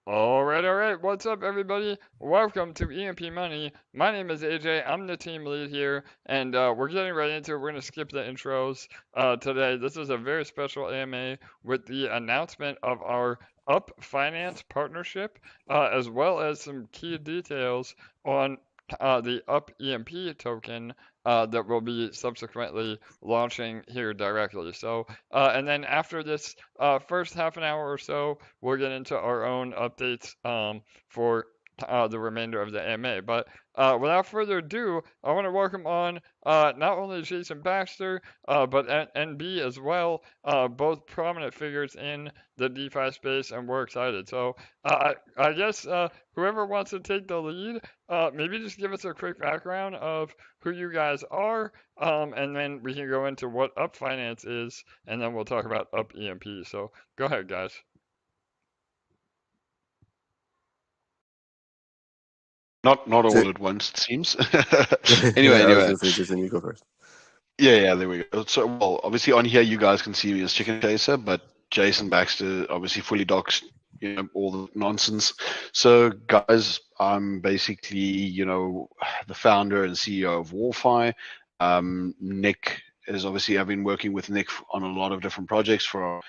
All right. What's up, everybody? Welcome to EMP Money. My name is AJ. I'm the team lead here, and we're getting right into it. We're going to skip the intros today. This is a very special AMA with the announcement of our Up Finance partnership, as well as some key details on the Up EMP token that will be subsequently launching here directly. So, and then after this first half an hour or so, we'll get into our own updates for the remainder of the AMA. But without further ado, I want to welcome on not only Jason Baxter, but NB as well, both prominent figures in the DeFi space, and we're excited. So I guess whoever wants to take the lead, maybe just give us a quick background of who you guys are, and then we can go into what Up Finance is, and then we'll talk about Up EMP. So go ahead, guys. Not J- all at once, it seems. Anyway, I was anyway. gonna say, Jason, you go first. Yeah, there we go. So, well, obviously on here you guys can see me as Chicken Chaser, but Jason Baxter obviously fully docs, all the nonsense. So, guys, I'm basically, the founder and CEO of Warfi. Nick is obviously, I've been working with Nick on a lot of different projects for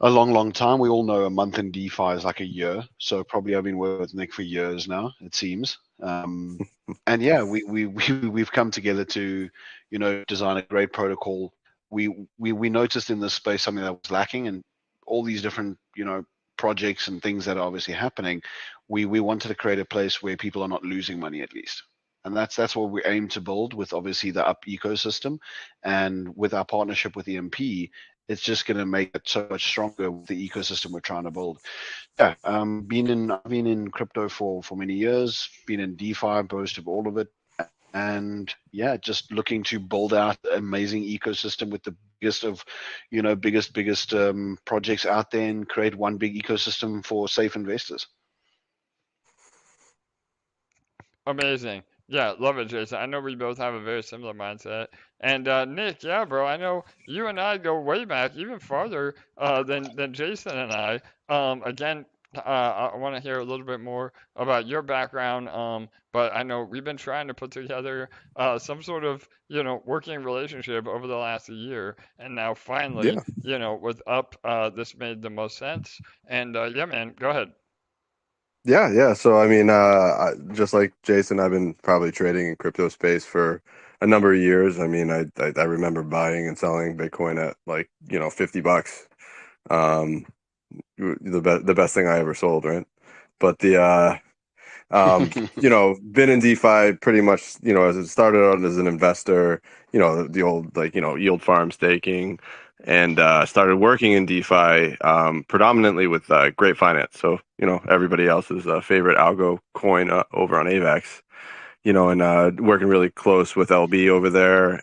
a long, long time. We all know a month in DeFi is like a year. So probably I've been working with Nick for years now, it seems. And yeah, we've come together to, design a great protocol. We noticed in this space something that was lacking, and all these different, projects and things that are obviously happening. We wanted to create a place where people are not losing money at least. And that's what we aim to build with obviously the Up ecosystem, and with our partnership with EMP, it's just going to make it so much stronger with the ecosystem we're trying to build. Yeah, I've been in crypto for many years, been in DeFi, most of all of it, and yeah, just looking to build out an amazing ecosystem with the biggest of, biggest projects out there, and create one big ecosystem for safe investors. Amazing. Yeah, love it, Jason. I know we both have a very similar mindset. And Nick, yeah, bro, I know you and I go way back, even farther than Jason and I. Again, I want to hear a little bit more about your background. But I know we've been trying to put together some sort of, working relationship over the last year, and now finally, Yeah, with Up, this made the most sense. And yeah, man, go ahead. yeah. So I mean, just like Jason, I've been probably trading in crypto space for a number of years. I mean, I remember buying and selling Bitcoin at like $50. Um, the best thing I ever sold, right? But been in DeFi pretty much, as it started out as an investor, the old like, yield farm staking, and started working in DeFi predominantly with Great Finance. So, everybody else's favorite algo coin over on AVAX, and working really close with LB over there,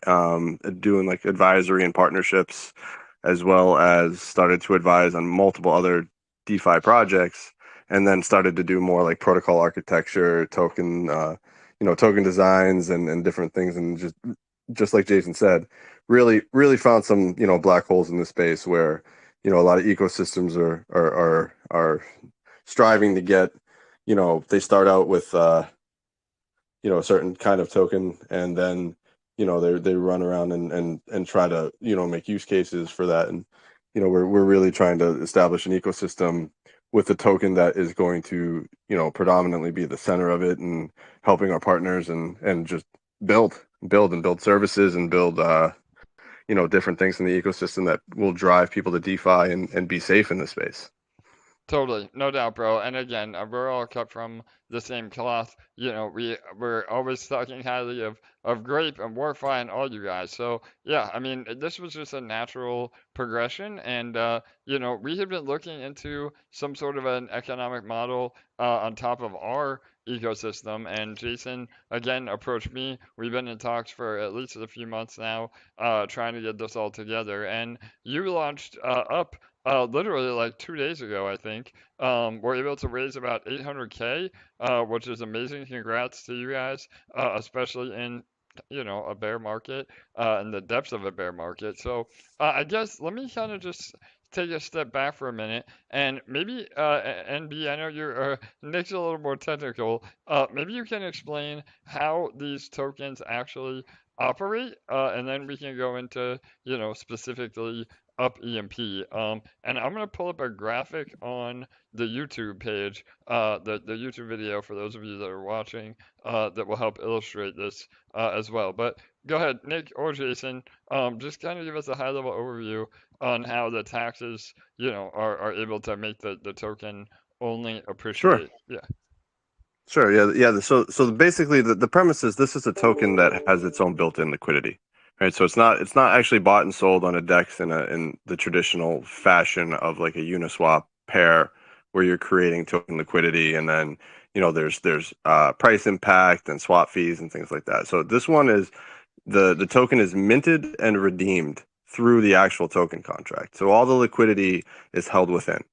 doing like advisory and partnerships, as well as started to advise on multiple other DeFi projects, and then started to do more like protocol architecture, token designs and different things, and just like Jason said, really found some black holes in the space where a lot of ecosystems are striving to get, they start out with a certain kind of token, and then they run around and try to make use cases for that. And we're really trying to establish an ecosystem with a token that is going to predominantly be the center of it, and helping our partners and just build services, and build different things in the ecosystem that will drive people to DeFi and be safe in this space. Totally, no doubt, bro. And again, we're all cut from the same cloth. We're always talking highly of Grape and Warfi and all you guys. So yeah, I mean, this was just a natural progression, and we had been looking into some sort of an economic model on top of our ecosystem. And Jason again approached me. We've been in talks for at least a few months now, trying to get this all together. And you launched up literally like 2 days ago, I think. We're able to raise about 800K, which is amazing. Congrats to you guys, especially in a bear market, in the depths of a bear market. So I guess let me kind of just take a step back for a minute and maybe, NB, I know you're, Nick's a little more technical. Maybe you can explain how these tokens actually operate, and then we can go into, specifically upEMP. And I'm gonna pull up a graphic on the YouTube page, the YouTube video for those of you that are watching, that will help illustrate this, as well. But go ahead, Nick or Jason, just kind of give us a high level overview on how the taxes, are able to make the token only Sure. appreciate. Yeah. Sure. Yeah. Yeah. So basically, the premise is this is a token that has its own built-in liquidity, right? So it's not actually bought and sold on a DEX in the traditional fashion of like a Uniswap pair, where you're creating token liquidity, and then there's price impact and swap fees and things like that. So this one is the token is minted and redeemed through the actual token contract. So all the liquidity is held within.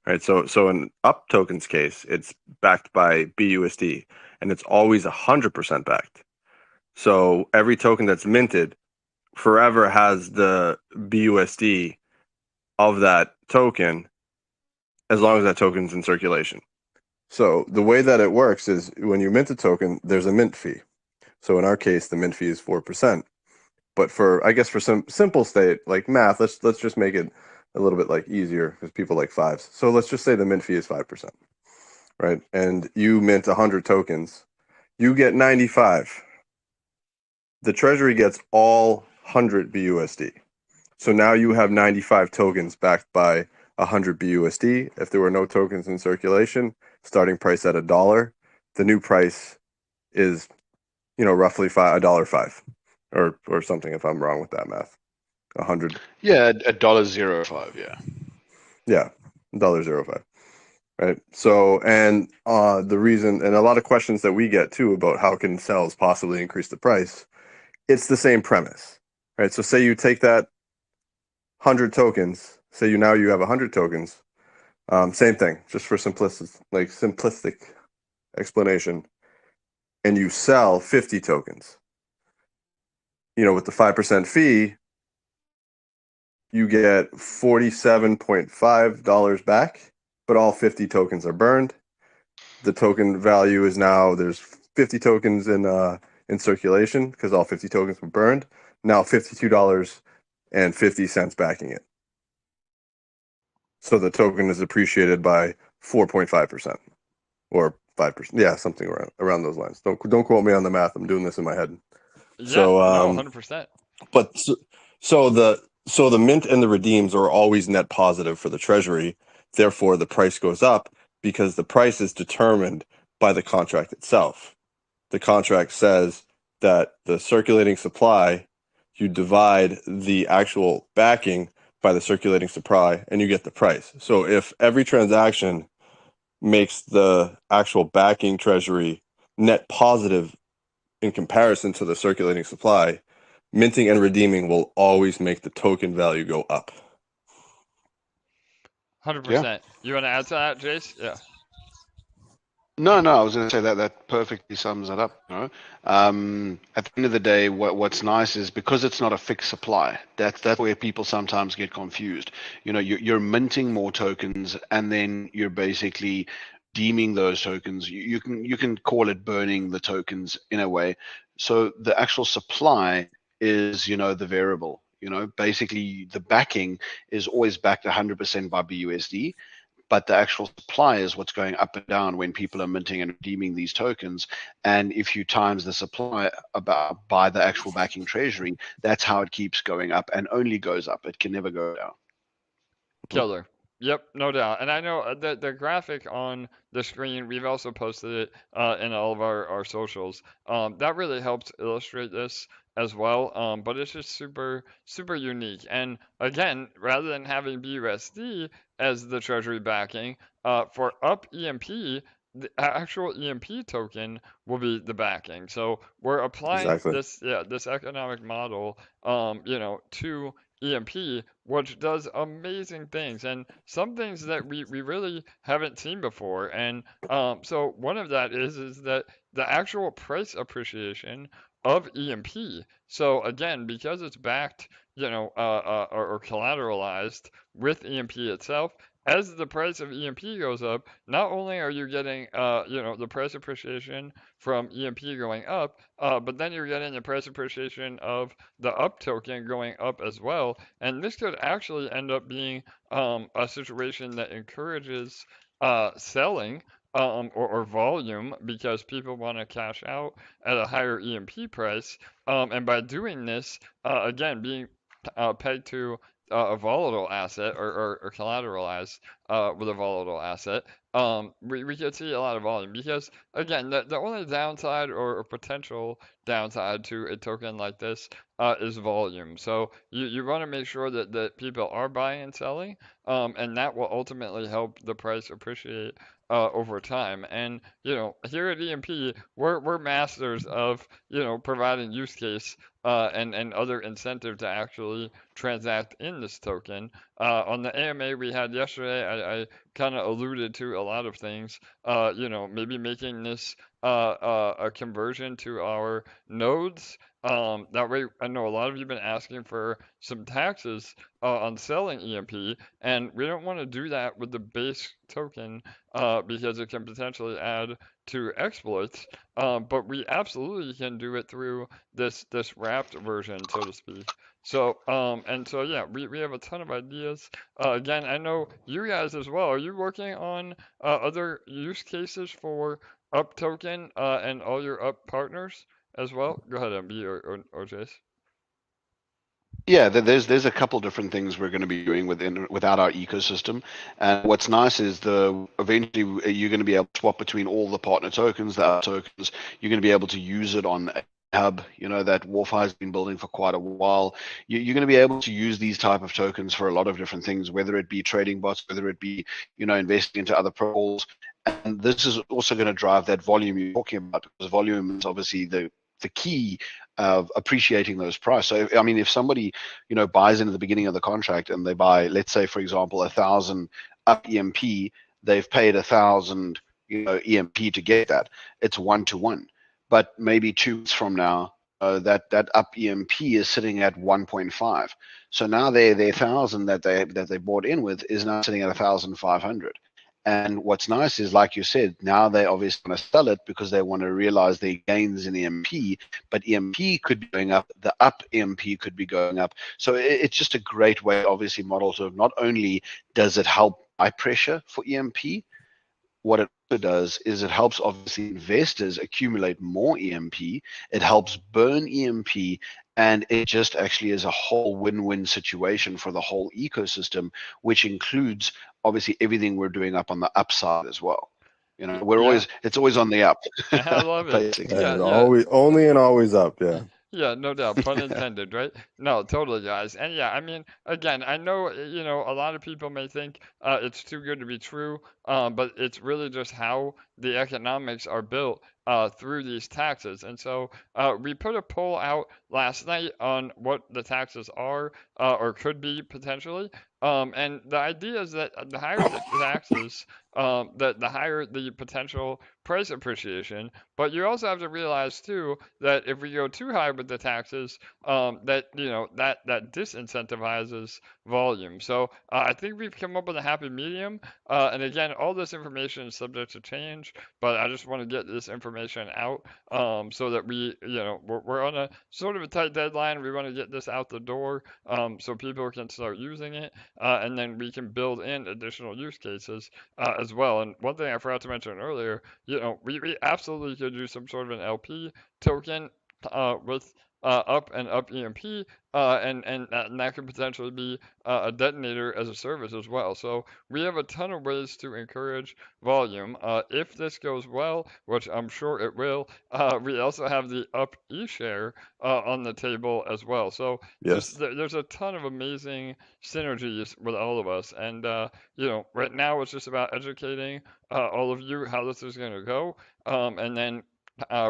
Right. So in Up token's case, it's backed by BUSD, and it's always 100% backed. So every token that's minted forever has the BUSD of that token as long as that token's in circulation. So the way that it works is when you mint a token, there's a mint fee. So in our case, the mint fee is 4%. But I guess for some simple state like math, let's just make it a little bit like easier because people like fives. So let's just say the mint fee is 5%, right? And you mint 100 tokens, you get 95. The treasury gets all 100 BUSD. So now you have 95 tokens backed by 100 BUSD. If there were no tokens in circulation, starting price at $1, the new price is, roughly $1.05 or something. If I'm wrong with that math, 100. Yeah, $1.05. Yeah. Yeah, $1.05. Right. So, and the reason, and a lot of questions that we get too about how can sales possibly increase the price, it's the same premise, right? So say you take that 100 tokens, say you have 100 tokens, same thing, just for simplistic explanation, and you sell 50 tokens, with the 5% fee, you get $47.5 back, but all 50 tokens are burned. The token value is now there's 50 tokens in circulation because all 50 tokens were burned. Now $52.50 backing it. So the token is appreciated by 4.5% or 5%. Yeah, something around those lines. Don't quote me on the math. I'm doing this in my head. Yeah. So No, 100%. but so the mint and the redeems are always net positive for the treasury. Therefore, the price goes up because the price is determined by the contract itself. The contract says that the circulating supply, you divide the actual backing by the circulating supply and you get the price. So if every transaction makes the actual backing treasury net positive in comparison to the circulating supply, minting and redeeming will always make the token value go up. 100%. You want to add to that, Jace? Yeah. No, I was going to say that perfectly sums it up. At the end of the day, what's nice is because it's not a fixed supply. That's where people sometimes get confused. You're minting more tokens, and then you're basically deeming those tokens. You can call it burning the tokens in a way. So the actual supply is the variable. Basically the backing is always backed 100% by BUSD. But the actual supply is what's going up and down when people are minting and redeeming these tokens. And if you times the supply by the actual backing treasury, that's how it keeps going up and only goes up. It can never go down. Killer. Yep, no doubt. And I know the graphic on the screen, we've also posted it in all of our socials. That really helps illustrate this as well. But it's just super, super unique. And again, rather than having BUSD as the treasury backing, for upEMP, the actual EMP token will be the backing. So we're applying Exactly. this economic model, to EMP, which does amazing things and some things that we really haven't seen before. And so one of that is that the actual price appreciation of EMP. So again, because it's backed, or collateralized with EMP itself. As the price of EMP goes up, not only are you getting, the price appreciation from EMP going up, but then you're getting the price appreciation of the UP token going up as well. And this could actually end up being a situation that encourages selling or volume because people want to cash out at a higher EMP price. And by doing this, again, being pegged to a volatile asset or collateralized with a volatile asset, we could see a lot of volume because, again, the only downside or potential downside to a token like this is volume. So you want to make sure that people are buying and selling, and that will ultimately help the price appreciate over time. And here at EMP, we're masters of providing use case and other incentive to actually transact in this token. On the AMA we had yesterday, I kind of alluded to a lot of things. Maybe making this a conversion to our nodes. That way, I know a lot of you have been asking for some taxes on selling EMP, and we don't want to do that with the base token because it can potentially add to exploits. But we absolutely can do it through this wrapped version, so to speak. So yeah, we have a ton of ideas. Again, I know you guys as well. Are you working on other use cases for Up Token and all your Up partners as well? Go ahead, MB or Jace. Yeah, there's a couple different things we're going to be doing without our ecosystem. And what's nice is the eventually you're going to be able to swap between all the partner tokens, the other tokens. You're going to be able to use it on a hub, that Warfi has been building for quite a while. You're going to be able to use these type of tokens for a lot of different things, whether it be trading bots, whether it be investing into other protocols. And this is also going to drive that volume you're talking about, because volume is obviously the key of appreciating those prices. So, if somebody, buys into the beginning of the contract and they buy, let's say, for example, 1,000 up EMP, they've paid 1,000, EMP to get that. It's 1-to-1. But maybe 2 weeks from now, that up EMP is sitting at 1.5. So now their 1,000 that they bought in with is now sitting at 1,500. And what's nice is, like you said, now they obviously want to sell it because they want to realize their gains in EMP, but EMP could be going up, the up EMP could be going up. So it's just a great way, obviously, model to not only does it help buy pressure for EMP, what it also does is it helps obviously investors accumulate more EMP, it helps burn EMP, and it just actually is a whole win-win situation for the whole ecosystem, which includes obviously everything we're doing up on the upside as well. It's always on the up. I love it. Basically. Yeah, yeah. Always, only and always up. Yeah. Yeah, no doubt, pun intended, right? No, totally, guys. And yeah, I mean, again, I know, a lot of people may think it's too good to be true, but it's really just how the economics are built through these taxes. And so we put a poll out last night on what the taxes are or could be potentially. And the idea is that the higher the taxes, the higher the potential price appreciation. But you also have to realize too that if we go too high with the taxes, that disincentivizes volume. So I think we've come up with a happy medium. And again, all this information is subject to change, but I just want to get this information out so that we're on a sort of a tight deadline. We want to get this out the door so people can start using it, and then we can build in additional use cases as well. And one thing I forgot to mention earlier, we absolutely could do some sort of an LP token with up and up EMP, and that could potentially be a detonator as a service as well. So we have a ton of ways to encourage volume. If this goes well, which I'm sure it will, we also have the up e-share on the table as well. So Yes. there's a ton of amazing synergies with all of us. And right now it's just about educating all of you how this is going to go, and then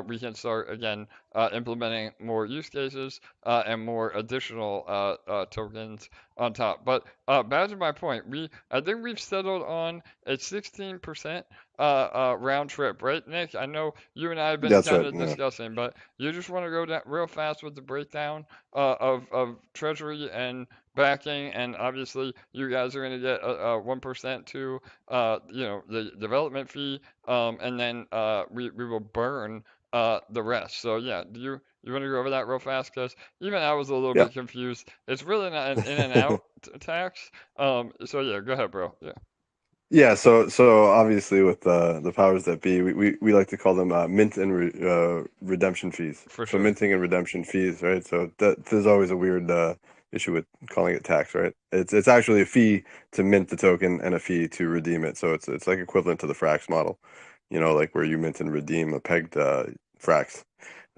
we can start again implementing more use cases and more additional tokens on top. But back to my point, I think we've settled on a 16% round trip, right, Nick? I know you and I have been That's kind right. of Yeah. discussing, but you just want to go down real fast with the breakdown of treasury and backing, and obviously you guys are going to get 1% to the development fee, and then we will burn the rest. So yeah, do you want to go over that real fast? Because even I was a little Yeah. bit confused. It's really not an in and out tax. So yeah, go ahead, bro. Yeah, Yeah, so obviously with the powers that be, we like to call them mint and redemption fees. for So sure. minting and redemption fees, right? So there's always a weird issue with calling it tax, right? It's actually a fee to mint the token and a fee to redeem it. So it's like equivalent to the Frax model, like where you mint and redeem a pegged Frax.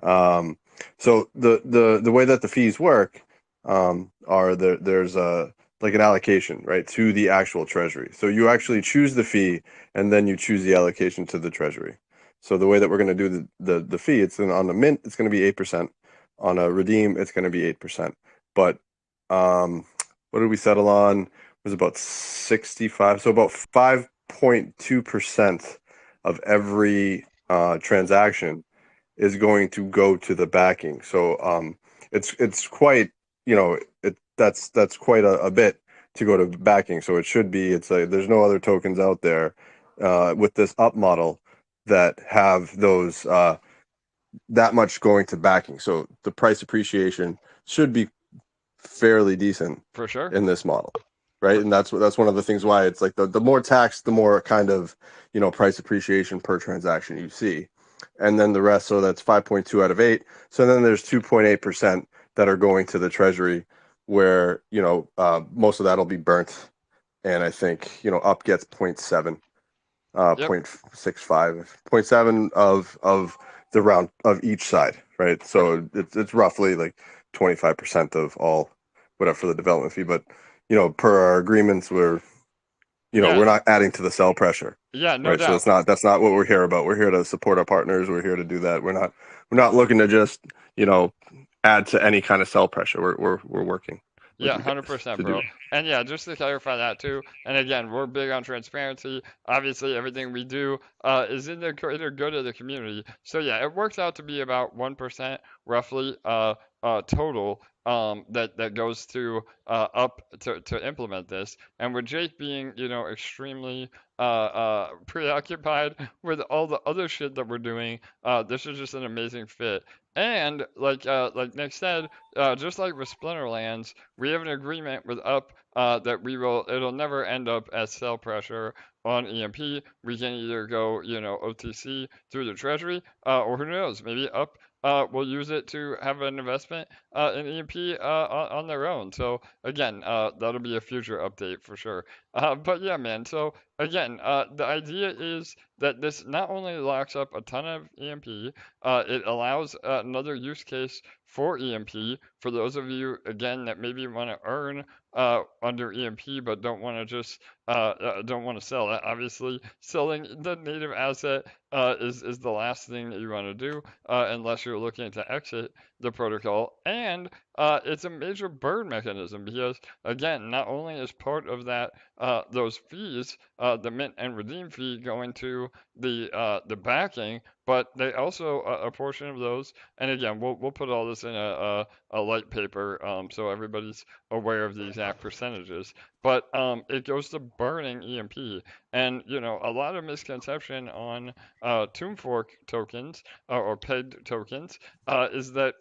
Um, so the way that the fees work are there's a like an allocation, right, to the actual treasury. So you actually choose the fee and then you choose the allocation to the treasury. So the way that we're going to do the fee, on the mint, it's going to be 8%. On a redeem, it's going to be 8%. But what did we settle on? It was about 65. So about 5.2% of every transaction is going to go to the backing. So it's quite, that's quite a bit to go to backing. So it should be, there's no other tokens out there with this up model that have those that much going to backing. So the price appreciation should be fairly decent For sure. in this model, right? And that's one of the things why it's like the more tax, the more kind of price appreciation per transaction you see, and then the rest. So that's 5.2 out of 8. So then there's 2.8% that are going to the treasury, where most of that'll be burnt, and I think up gets zero point 0.7, Yep. 0.65, zero point 0.7 of the round of each side, right? For, So it's roughly like 25% of all whatever for the development fee. But per our agreements, yeah. we're not adding to the sell pressure, Yeah. No right? So doubt. that's not what we're here about. We're here to support our partners. We're here to do that. We're not looking to just add to any kind of sell pressure. We're working with Yeah, you guys 100%, to do bro. that. And yeah, just to clarify that too, and again, we're big on transparency. Obviously, everything we do is in the greater good of the community. So yeah, it works out to be about 1% roughly total that goes to up to implement this. And with Jake being, extremely preoccupied with all the other shit that we're doing, this is just an amazing fit. And like Nick said, just like with Splinterlands, we have an agreement with Up that it'll never end up as sell pressure on EMP. We can either go, OTC through the treasury, or who knows, maybe Up will use it to have an investment in EMP on their own. So again, that'll be a future update for sure. But yeah, man. So again, the idea is that this not only locks up a ton of EMP, it allows another use case for EMP for those of you again that maybe want to earn under EMP but don't want to just don't want to sell it. Obviously, selling the native asset is the last thing that you want to do unless you're looking to exit the protocol. And it's a major burn mechanism because again, not only is part of that those fees, the mint and redeem fee going to the backing, but they also a portion of those. And again, we'll put all this in a light paper so everybody's aware of the exact percentages. But it goes to burning EMP, and a lot of misconception on Tomb Fork tokens or pegged tokens is that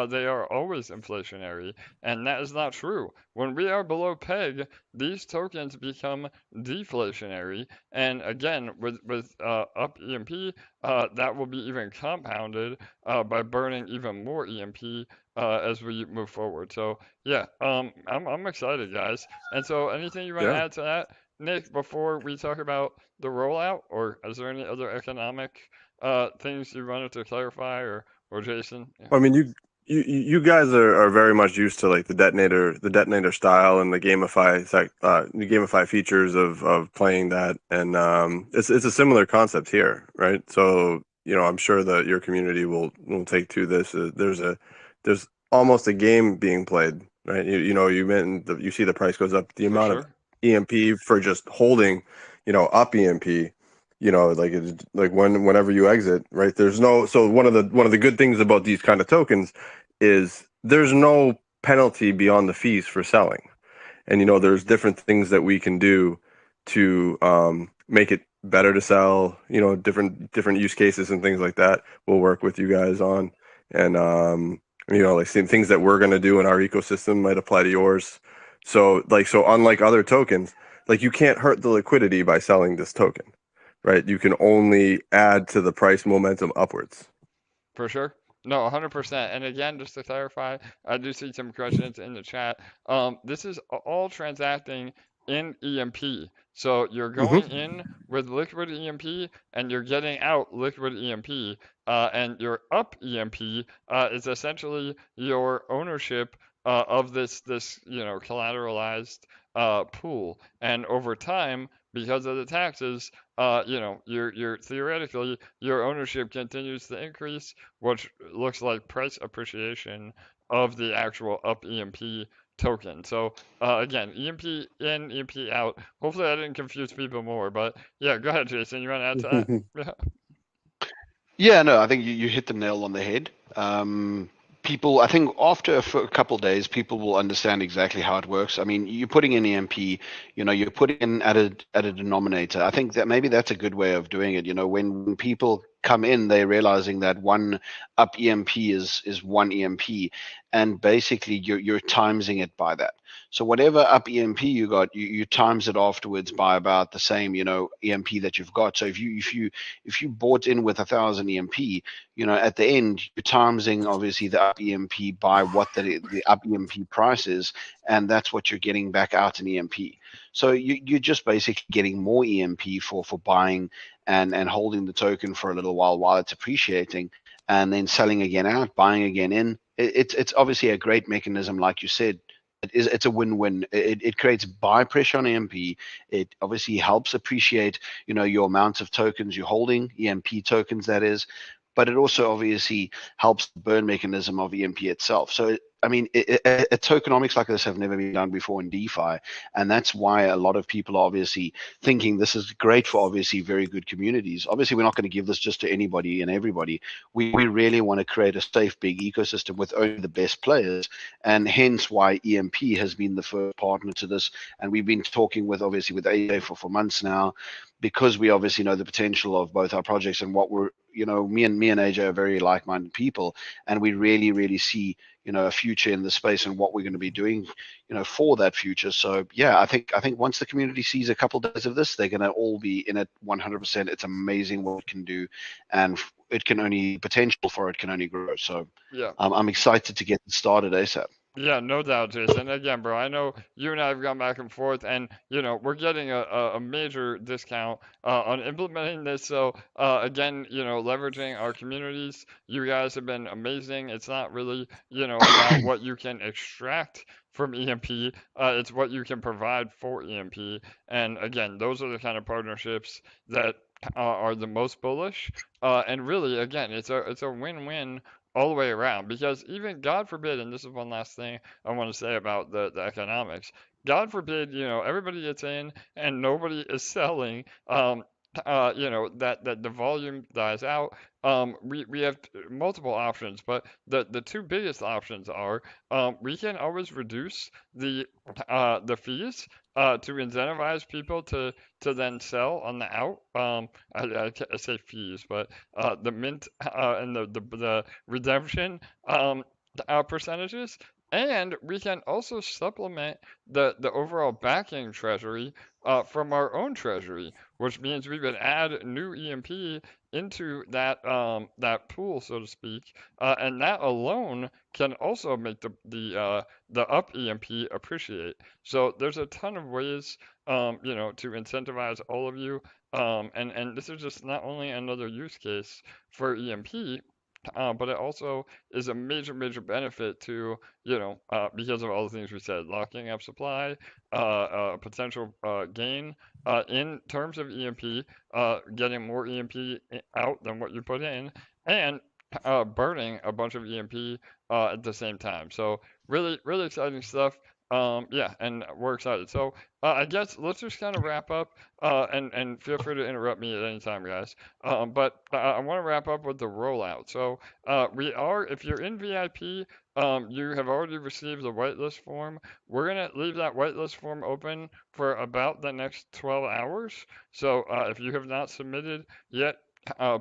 they are always inflationary, and that is not true. When we are below peg, these tokens become deflationary, and again, with up EMP, that will be even compounded by burning even more EMP as we move forward. So yeah, I'm excited, guys. And so, anything you want to Yeah. add to that, Nick, before we talk about the rollout, or is there any other economic things you wanted to clarify, or Jason? Yeah. I mean, you guys are very much used to like the detonator style and the gamify features of playing that, and it's a similar concept here, right? So I'm sure that your community will take to this. There's almost a game being played, right? You see the price goes up, the For amount of sure. EMP for just holding, up EMP, like whenever you exit, right? There's no so one of the good things about these kind of tokens is there's no penalty beyond the fees for selling. And there's different things that we can do to make it better to sell, different use cases and things like that. We'll work with you guys on. And like same things that we're going to do in our ecosystem might apply to yours. So unlike other tokens, like you can't hurt the liquidity by selling this token, right? You can only add to the price momentum upwards. For sure. No, 100%. And again, just to clarify, I do see some questions in the chat. This is all transacting in EMP. So you're going Mm-hmm. in with liquid EMP and you're getting out liquid EMP. And your up EMP is essentially your ownership of this collateralized pool. And over time, because of the taxes, your theoretically your ownership continues to increase, which looks like price appreciation of the actual up EMP token. So again, EMP in, EMP out. Hopefully I didn't confuse people more, but yeah, go ahead, Jason. You want to add to that? Yeah, no, I think you hit the nail on the head. People, I think after a couple of days, people will understand exactly how it works. I mean, you're putting in EMP, you're putting in at a denominator. I think that maybe that's a good way of doing it. When people come in, they're realizing that one up EMP is one EMP, and basically you're timesing it by that. So whatever up EMP you got, you times it afterwards by about the same, EMP that you've got. So if you bought in with 1,000 EMP, at the end you're timesing obviously the up EMP by what the up EMP price is, and that's what you're getting back out in EMP. So you're just basically getting more EMP for buying and holding the token for a little while it's appreciating, and then selling again out, buying again in. It's obviously a great mechanism, like you said. It's a win-win. It creates buy pressure on EMP. It obviously helps appreciate, your amounts of tokens you're holding, EMP tokens that is, but it also obviously helps the burn mechanism of EMP itself. So I mean, tokenomics like this have never been done before in DeFi, and that's why a lot of people are obviously thinking this is great for obviously very good communities. Obviously, we're not going to give this just to anybody and everybody. We really want to create a safe, big ecosystem with only the best players, and hence why EMP has been the first partner to this. And we've been talking with obviously with AJ for months now, because we obviously know the potential of both our projects and what we're, me and AJ are very like-minded people, and we really see, a future in the space and what we're going to be doing, for that future. So yeah, I think once the community sees a couple of days of this, they're going to all be in it 100%. It's amazing what it can do, and it can only potential for it can only grow. So Yeah. I'm excited to get started ASAP. Yeah, no doubt, Jason. Again, bro, I know you and I have gone back and forth, and we're getting a major discount on implementing this. So again, leveraging our communities, you guys have been amazing. It's not really, about what you can extract from EMP. It's what you can provide for EMP. And again, those are the kind of partnerships that are the most bullish. And really, again, it's a win-win all the way around, because even God forbid, and this is one last thing I want to say about the economics, God forbid, everybody gets in and nobody is selling, that the volume dies out. We have multiple options, but the two biggest options are, we can always reduce the fees to incentivize people to then sell on the out. I say fees, but the mint and the redemption percentages, and we can also supplement the overall backing treasury from our own treasury, which means we would add new EMP into that pool, so to speak, and that alone can also make the up EMP appreciate. So there's a ton of ways, to incentivize all of you. And this is just not only another use case for EMP, but it also is a major benefit to, because of all the things we said, locking up supply, potential gain in terms of EMP, getting more EMP out than what you put in, and burning a bunch of EMP at the same time. So really exciting stuff. Yeah, and we're excited. So I guess let's just kind of wrap up, and feel free to interrupt me at any time, guys. But I want to wrap up with the rollout. So if you're in VIP, you have already received the whitelist form. We're gonna leave that whitelist form open for about the next 12 hours. So if you have not submitted yet,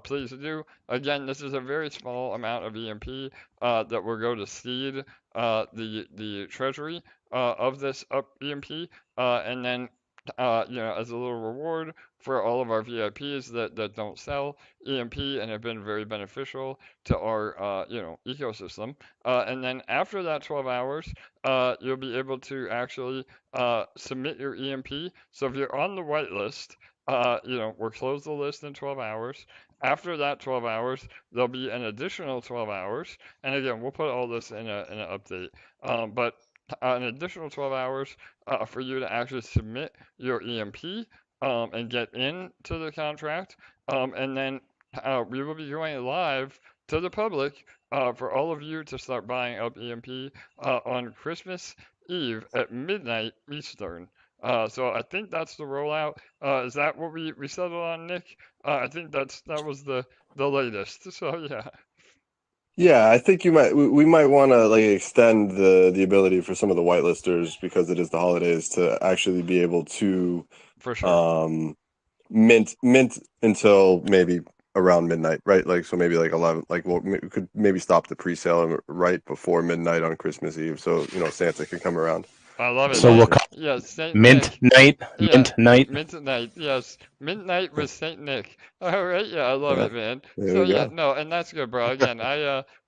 please do. Again, this is a very small amount of EMP that will go to seed the treasury of this upEMP, and then as a little reward for all of our VIPs that don't sell EMP and have been very beneficial to our ecosystem. And then after that 12 hours, you'll be able to actually submit your EMP. So if you're on the whitelist, we'll close the list in 12 hours. After that 12 hours, there'll be an additional 12 hours. And again, we'll put all this in an update. But an additional 12 hours for you to actually submit your EMP and get into the contract. And then we will be going live to the public for all of you to start buying up EMP on Christmas Eve at midnight Eastern. So I think that's the rollout. Is that what we settled on, Nick? I think that was the latest. So yeah, Yeah, I think we might want to like extend the ability for some of the whitelisters because it is the holidays to actually be able to for sure. mint until maybe around midnight, right? Like so maybe like 11, like we could maybe stop the pre-sale right before midnight on Christmas Eve so Santa can come around. I love it, So we'll man. call Yes, Saint Mint Nick. Night. Yeah, Mint Night. midnight. Yes, midnight with Saint Nick. All right, yeah, I love Yeah, it, man. there So we yeah, go. no, and that's good, bro. Again,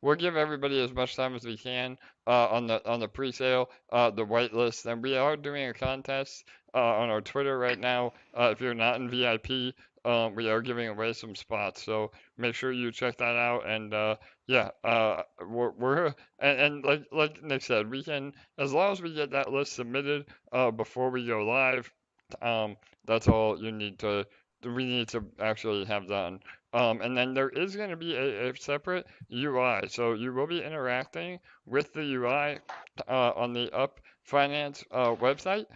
we'll give everybody as much time as we can on the pre-sale, the whitelist, and we are doing a contest on our Twitter right now. If you're not in VIP, we are giving away some spots, so make sure you check that out. And yeah, we're and like Nick said, we can, as long as we get that list submitted before we go live. That's all we need to actually have done. And then there is going to be a separate UI. So you will be interacting with the UI on the Up Finance website.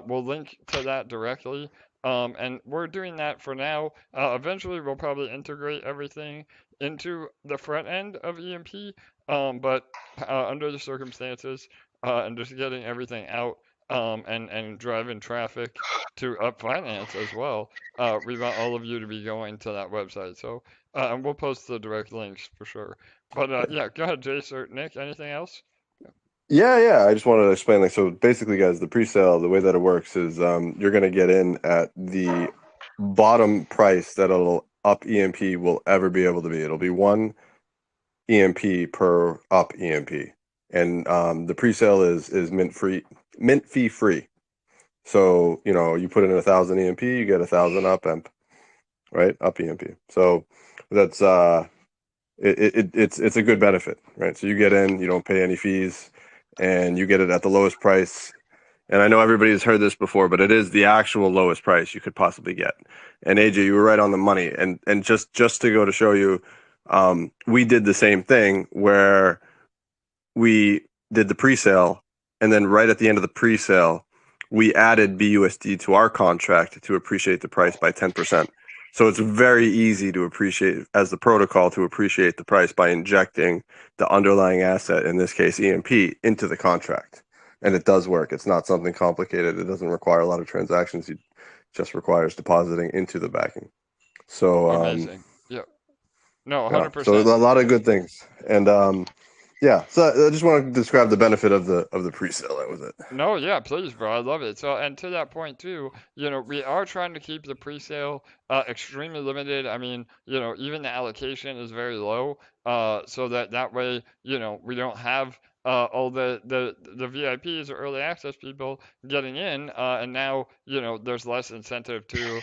We'll link to that directly. And we're doing that for now. Eventually, we'll probably integrate everything into the front end of EMP. But under the circumstances, and just getting everything out and driving traffic to Up Finance as well. We want all of you to be going to that website. So, and we'll post the direct links for sure. But yeah, go ahead, Jace or Nick. Anything else? Yeah. I just wanted to explain, like, so basically, guys, the pre-sale, the way that it works is you're going to get in at the bottom price that it'll up EMP will ever be able to be. It'll be one EMP per up EMP. And the pre-sale is mint fee free. So, you put in 1,000 EMP, you get 1,000 upEMP, right? Up EMP. So that's it's a good benefit, right? So you get in, you don't pay any fees, and you get it at the lowest price. And I know everybody's heard this before, but it is the actual lowest price you could possibly get. And AJ, you were right on the money. And just to go to show you, we did the same thing where we did the pre-sale, and then right at the end of the pre-sale, we added BUSD to our contract to appreciate the price by 10%. So it's very easy to appreciate, as the protocol, to appreciate the price by injecting the underlying asset, in this case EMP, into the contract. And it does work. It's not something complicated. It doesn't require a lot of transactions. It just requires depositing into the backing. So Amazing. Yeah. No, yeah, so 100%. a lot of good things. And yeah, so I just want to describe the benefit of the pre-sale. That was it. No, yeah, please, bro. I love it. So, and to that point too, we are trying to keep the pre-sale extremely limited. I mean, even the allocation is very low, so that way, we don't have all the VIPs or early access people getting in, and now, there's less incentive to,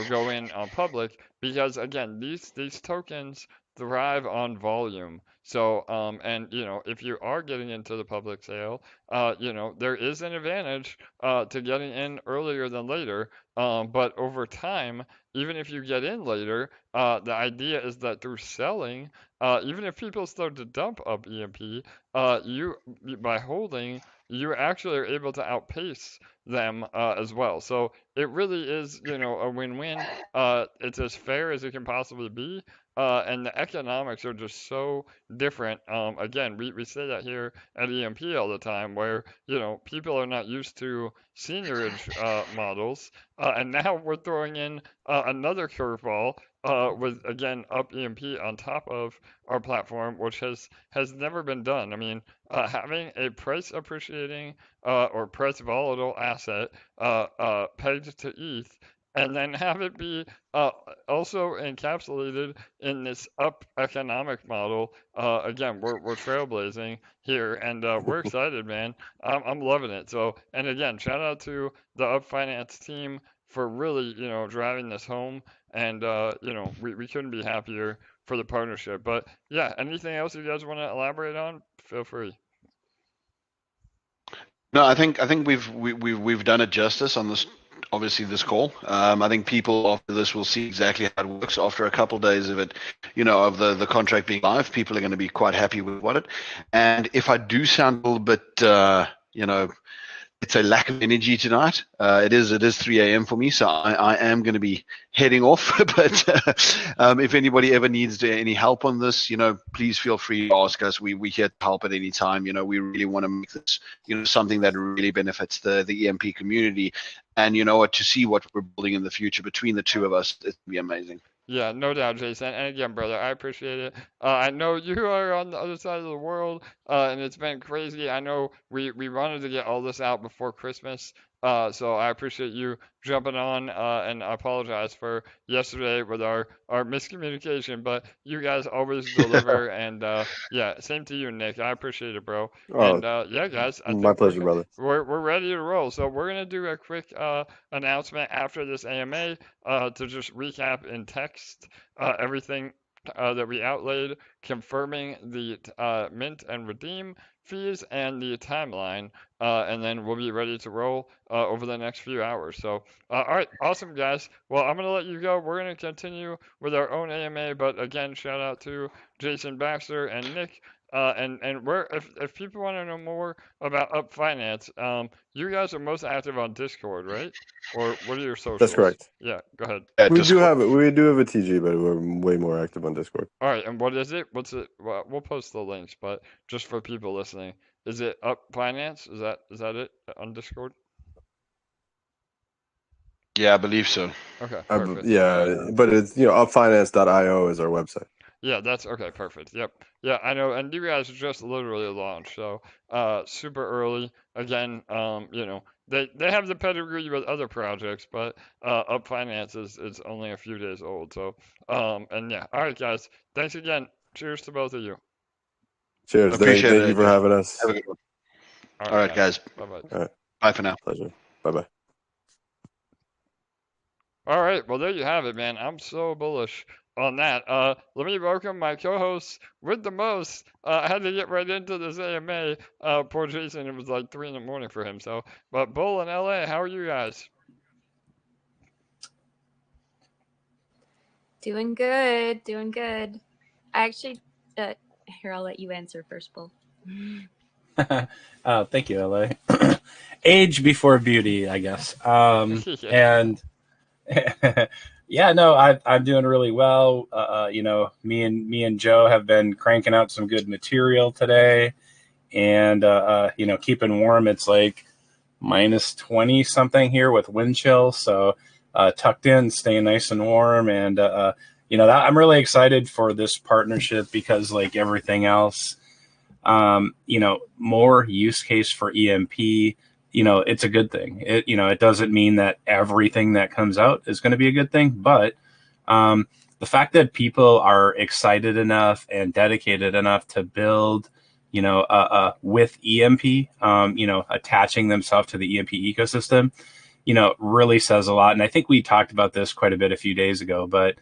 go in on public because again, these tokens thrive on volume. So, and if you are getting into the public sale, there is an advantage to getting in earlier than later. But over time, even if you get in later, the idea is that through selling, even if people start to dump upEMP, by holding, you actually are able to outpace them as well. So it really is, a win-win. It's as fair as it can possibly be. And the economics are just so different. Again, we say that here at EMP all the time, where people are not used to seigniorage models, and now we're throwing in another curveball with again upEMP on top of our platform, which has never been done. I mean, having a price appreciating or price volatile asset pegged to ETH, and then have it be also encapsulated in this up economic model. Again, we're trailblazing here, and we're excited, man. I'm loving it. So, and again, shout out to the Up Finance team for really, driving this home. And we couldn't be happier for the partnership. But yeah, anything else you guys want to elaborate on? Feel free. No, I think we've done it justice on this. Obviously, this call. I think people after this will see exactly how it works. After a couple of days of it, of the contract being live, people are going to be quite happy with what it. And if I do sound a little bit, it's a lack of energy tonight. It is 3 a.m. for me, so I am going to be heading off. But if anybody ever needs any help on this, please feel free to ask us. We're here to help at any time. We really want to make this, something that really benefits the EMP community. And to see what we're building in the future between the two of us, it'll be amazing. Yeah, no doubt, Jason. And again, brother, I appreciate it. I know you are on the other side of the world, and it's been crazy. I know we wanted to get all this out before Christmas, so I appreciate you jumping on, and I apologize for yesterday with our miscommunication, but you guys always deliver, and yeah, same to you, Nick. I appreciate it, bro. Oh, And yeah, guys, I my think pleasure, brother. we're ready to roll. So we're gonna do a quick announcement after this AMA to just recap in text everything that we outlaid, confirming the mint and redeem fees and the timeline, and then we'll be ready to roll over the next few hours. So, all right, awesome, guys. Well, I'm going to let you go. We're going to continue with our own AMA, but again, shout out to Jason Baxter and Nick. And where if people want to know more about Up Finance, you guys are most active on Discord, right? Or what are your socials? That's correct. Yeah, go ahead. Yeah, We do have a TG, but we're way more active on Discord. All right, and what is it? What's it? Well, we'll post the links, but just for people listening, is it Up Finance? Is that it on Discord? Yeah, I believe so. Okay, perfect. Yeah, but it's upfinance.io is our website. Yeah, that's okay, perfect. Yep. Yeah, I know, and you guys just literally launched, so super early. Again, they have the pedigree with other projects, but Up Finance is only a few days old. So and yeah, all right, guys, thanks again. Cheers to both of you. Cheers. Appreciate Thank it. you for having us. Have a good one. All right, guys. Bye bye. All right. Bye for now. Pleasure. Bye bye. All right, well there you have it, man. I'm so bullish on that. Let me welcome my co-host with the most. I had to get right into this AMA. Poor Jason, it was like 3 in the morning for him. So, but Bull in LA, how are you guys? Doing good, doing good. I actually, here, I'll let you answer first, Bull. Thank you, LA. Age before beauty, I guess. And yeah, no, I'm doing really well. Me and Joe have been cranking out some good material today, and keeping warm. It's like minus 20 something here with wind chill, so tucked in, staying nice and warm, and I'm really excited for this partnership because, like everything else, more use case for EMP. It's a good thing. It doesn't mean that everything that comes out is going to be a good thing, but the fact that people are excited enough and dedicated enough to build, with EMP, attaching themselves to the EMP ecosystem, really says a lot. And I think we talked about this quite a bit a few days ago, but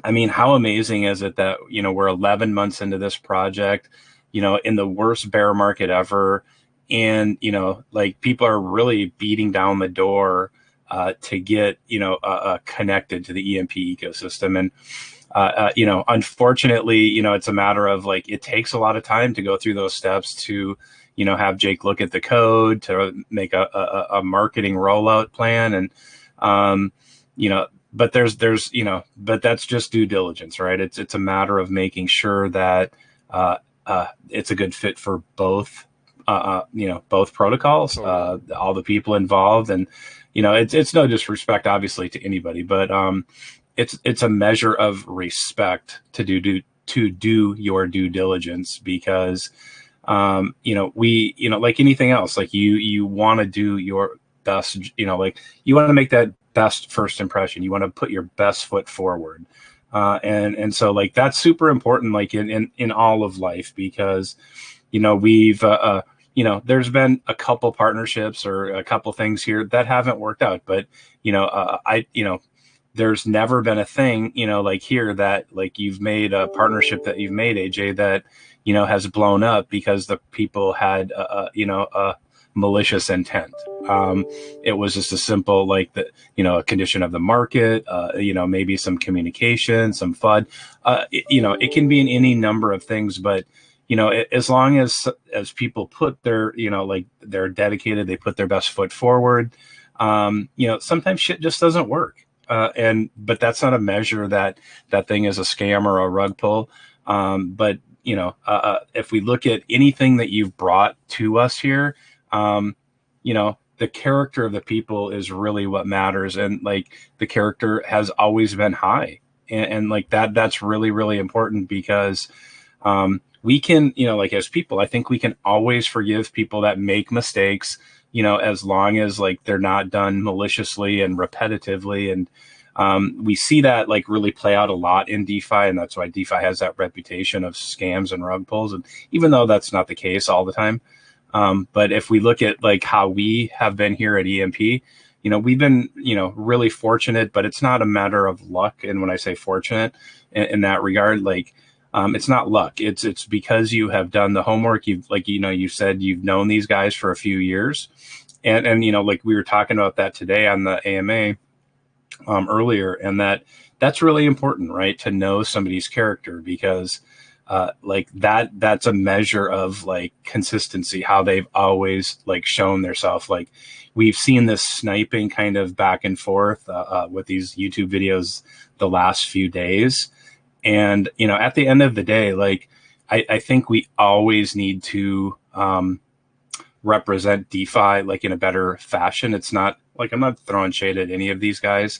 I mean, how amazing is it that, we're 11 months into this project, in the worst bear market ever. And, like people are really beating down the door to get, connected to the EMP ecosystem. And, unfortunately, it's a matter of like, it takes a lot of time to go through those steps to, have Jake look at the code, to make a marketing rollout plan. And, but but that's just due diligence, right? It's a matter of making sure that it's a good fit for both, both protocols, all the people involved. And, it's no disrespect, obviously, to anybody, but it's a measure of respect to do your due diligence, because like anything else, like you want to do your best, like you want to make that best first impression. You want to put your best foot forward. And so like, that's super important, like in all of life, because, we've, there's been a couple partnerships or a couple things here that haven't worked out, but, there's never been a thing, like here that like you've made a partnership that you've made, AJ, that, has blown up because the people had, a malicious intent. It was just a simple, like a condition of the market, maybe some communication, some FUD, it can be in any number of things, but, as long as people put their, like they're dedicated, they put their best foot forward, sometimes shit just doesn't work. But that's not a measure that thing is a scam or a rug pull. But, if we look at anything that you've brought to us here, the character of the people is really what matters. And like the character has always been high. And like that's really, really important, because we can, like as people, I think we can always forgive people that make mistakes, as long as like they're not done maliciously and repetitively. And we see that like really play out a lot in DeFi, and that's why DeFi has that reputation of scams and rug pulls. And even though that's not the case all the time, but if we look at like how we have been here at EMP, we've been, really fortunate, but it's not a matter of luck. And when I say fortunate in that regard, like, it's not luck. It's because you have done the homework. You've like, you said you've known these guys for a few years, and like we were talking about that today on the AMA earlier, and that's really important, right? To know somebody's character, because like that's a measure of like consistency, how they've always like shown themselves. Like we've seen this sniping kind of back and forth with these YouTube videos the last few days. And, at the end of the day, like, I think we always need to represent DeFi like in a better fashion. It's not like I'm not throwing shade at any of these guys.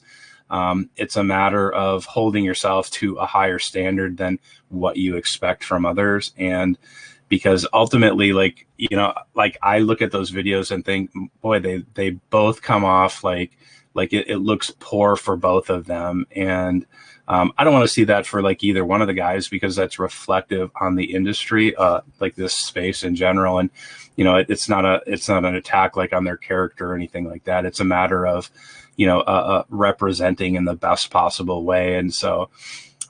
It's a matter of holding yourself to a higher standard than what you expect from others. And because ultimately, like, like I look at those videos and think, boy, they both come off like it looks poor for both of them. And I don't want to see that for like either one of the guys, because that's reflective on the industry, like this space in general. And, it's not an attack like on their character or anything like that. It's a matter of, representing in the best possible way. And so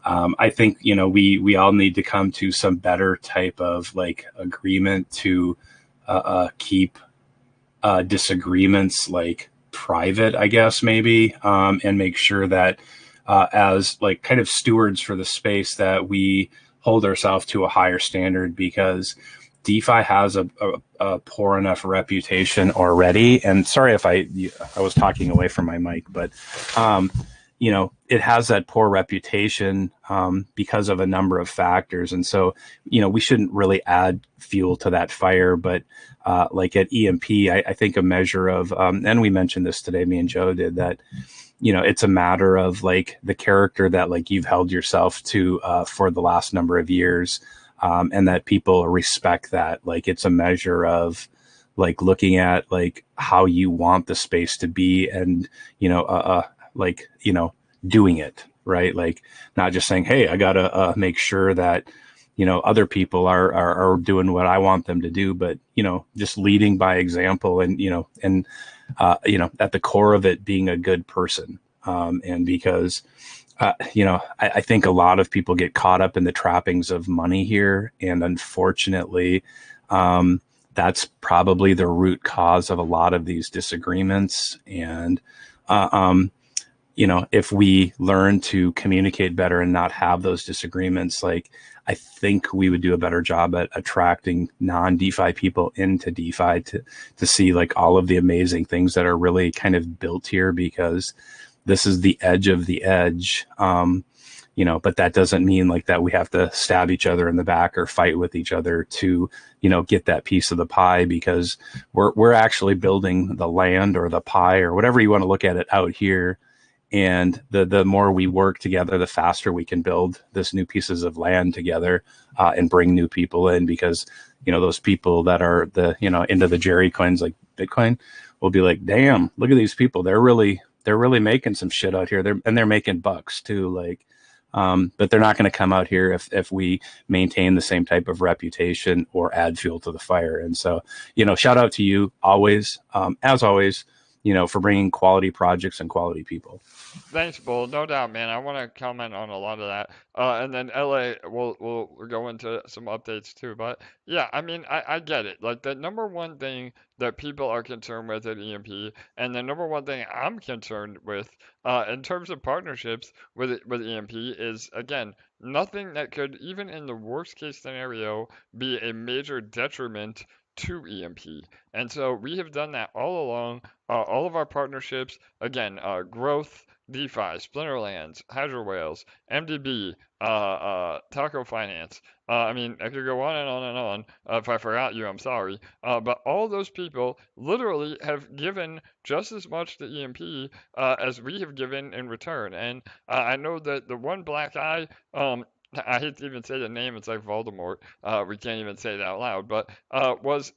I think, we all need to come to some better type of like agreement to keep disagreements like private, I guess, maybe, and make sure that as like kind of stewards for the space, that we hold ourselves to a higher standard, because DeFi has a poor enough reputation already. And sorry if I was talking away from my mic, but it has that poor reputation because of a number of factors. And so, we shouldn't really add fuel to that fire. But like at EMP, I think a measure of, and we mentioned this today, me and Joe did, that it's a matter of like the character that like you've held yourself to for the last number of years, and that people respect that. Like it's a measure of like looking at like how you want the space to be, and like doing it right, like not just saying, hey, I gotta make sure that other people are doing what I want them to do, but just leading by example, and at the core of it being a good person. And because I think a lot of people get caught up in the trappings of money here, and unfortunately, that's probably the root cause of a lot of these disagreements. And uh, um, if we learn to communicate better and not have those disagreements, like, I think we would do a better job at attracting non-DeFi people into DeFi to see like all of the amazing things that are really kind of built here, because this is the edge of the edge. But that doesn't mean like that we have to stab each other in the back or fight with each other to, get that piece of the pie, because we're actually building the land or the pie or whatever you want to look at it out here. And the more we work together, the faster we can build this new pieces of land together, and bring new people in, because those people that are into the Jerry coins like Bitcoin will be like, damn, look at these people, they're really making some shit out here, they're making bucks too, like, but they're not going to come out here if we maintain the same type of reputation or add fuel to the fire. And so, shout out to you always, as always, for bringing quality projects and quality people. Thanks, Bull. No doubt, man. I want to comment on a lot of that. And then LA, we'll go into some updates too. But yeah, I mean, I get it. Like, the number one thing that people are concerned with at EMP, and the number one thing I'm concerned with, in terms of partnerships with EMP, is, again, nothing that could, even in the worst case scenario, be a major detriment to EMP. And so we have done that all along. All of our partnerships, again, growth, DeFi, Splinterlands, Hydro Whales, MDB, Taco Finance. I mean, I could go on and on and on. If I forgot you, I'm sorry. But all those people literally have given just as much to EMP as we have given in return. And I know that the one black eye, I hate to even say the name, it's like Voldemort. We can't even say it out loud, but was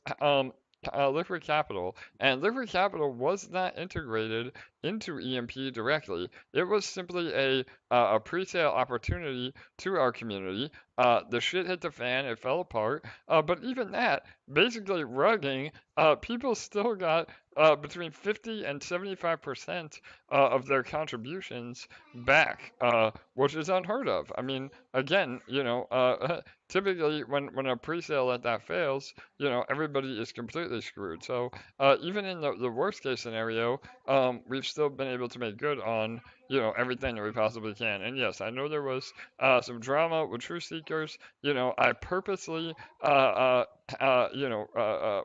Liquid Capital. And Liquid Capital was not integrated into EMP directly. It was simply a pre-sale opportunity to our community. The shit hit the fan, it fell apart. But even that, basically rugging, people still got between 50 and 75% of their contributions back, which is unheard of. I mean, again, typically when a pre-sale like that fails, everybody is completely screwed. So even in the worst case scenario, we've still been able to make good on, everything that we possibly can. And yes, I know there was some drama with Truth Seekers. I purposely,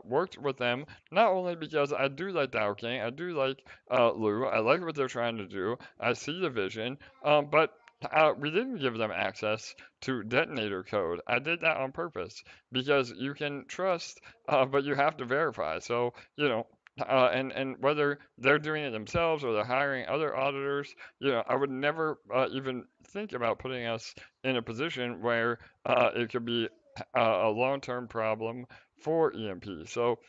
worked with them, not only because I do like Dow King, I do like Lou, I like what they're trying to do, I see the vision, but we didn't give them access to detonator code. I did that on purpose because you can trust, but you have to verify. So, and whether they're doing it themselves or they're hiring other auditors, I would never even think about putting us in a position where it could be a long-term problem for EMP. So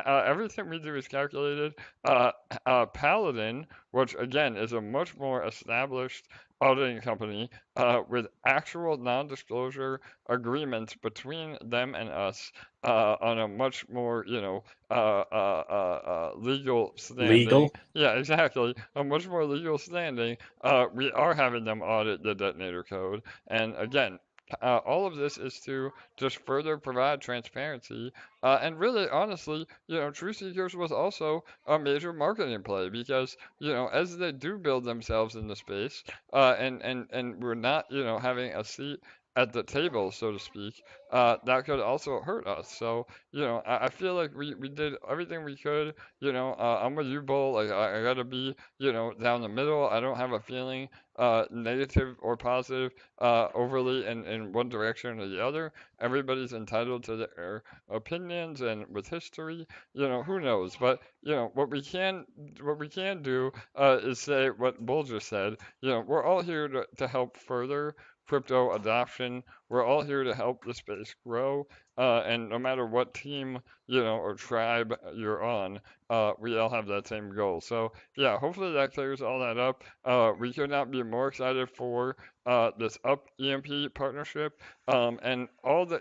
everything we do is calculated. Paladin, which again is a much more established auditing company with actual non-disclosure agreements between them and us on a much more, legal standing. Legal. Yeah, exactly. A much more legal standing. We are having them audit the detonator code. And again, all of this is to just further provide transparency. And really, honestly, True Seekers was also a major marketing play because, as they do build themselves in the space, and we're not, having a seat at the table, so to speak, that could also hurt us. So, I feel like we did everything we could. I'm with you, Bull. Like, I gotta be, down the middle. I don't have a feeling negative or positive overly in one direction or the other. Everybody's entitled to their opinions, and with history, who knows? But what we can do is say what Bull just said. We're all here to help further crypto adoption. We're all here to help the space grow. and no matter what team, or tribe you're on, we all have that same goal. So yeah, hopefully that clears all that up. We could not be more excited for this upEMP partnership, and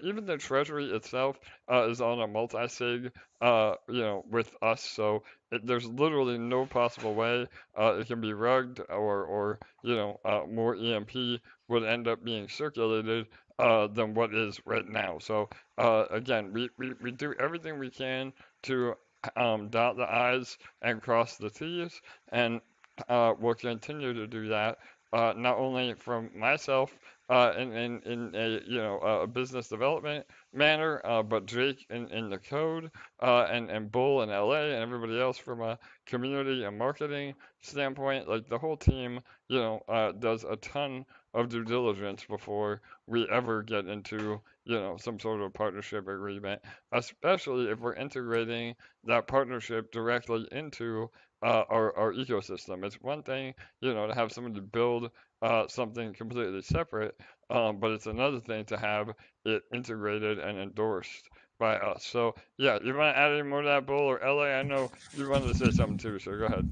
even the treasury itself is on a multi-sig, with us. So there's literally no possible way it can be rugged, or more EMP would end up being circulated than what is right now. So again, we do everything we can to dot the I's and cross the T's, and we'll continue to do that. Not only from myself in a a business development manner, but Jake in the code, and Bull in LA, and everybody else from a community and marketing standpoint. Like the whole team, does a ton of due diligence before we ever get into some sort of partnership agreement, especially if we're integrating that partnership directly into our ecosystem. It's one thing, to have somebody build something completely separate, but it's another thing to have it integrated and endorsed by us. So yeah, you want to add any more to that, Bull or LA? I know you wanted to say something too, so go ahead.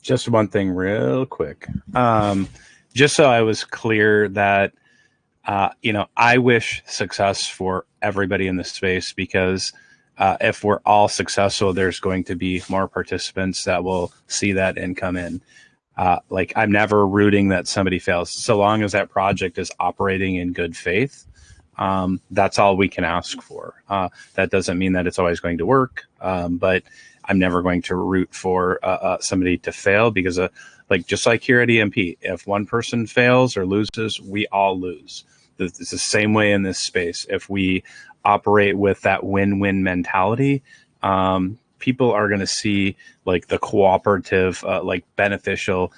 Just one thing real quick. Just so I was clear that, I wish success for everybody in this space, because if we're all successful, there's going to be more participants that will see that income in. Like, I'm never rooting that somebody fails. So long as that project is operating in good faith, that's all we can ask for. That doesn't mean that it's always going to work, but I'm never going to root for somebody to fail, because just like here at EMP, if one person fails or loses, we all lose. It's the same way in this space. If we operate with that win-win mentality, people are going to see like the cooperative, beneficial,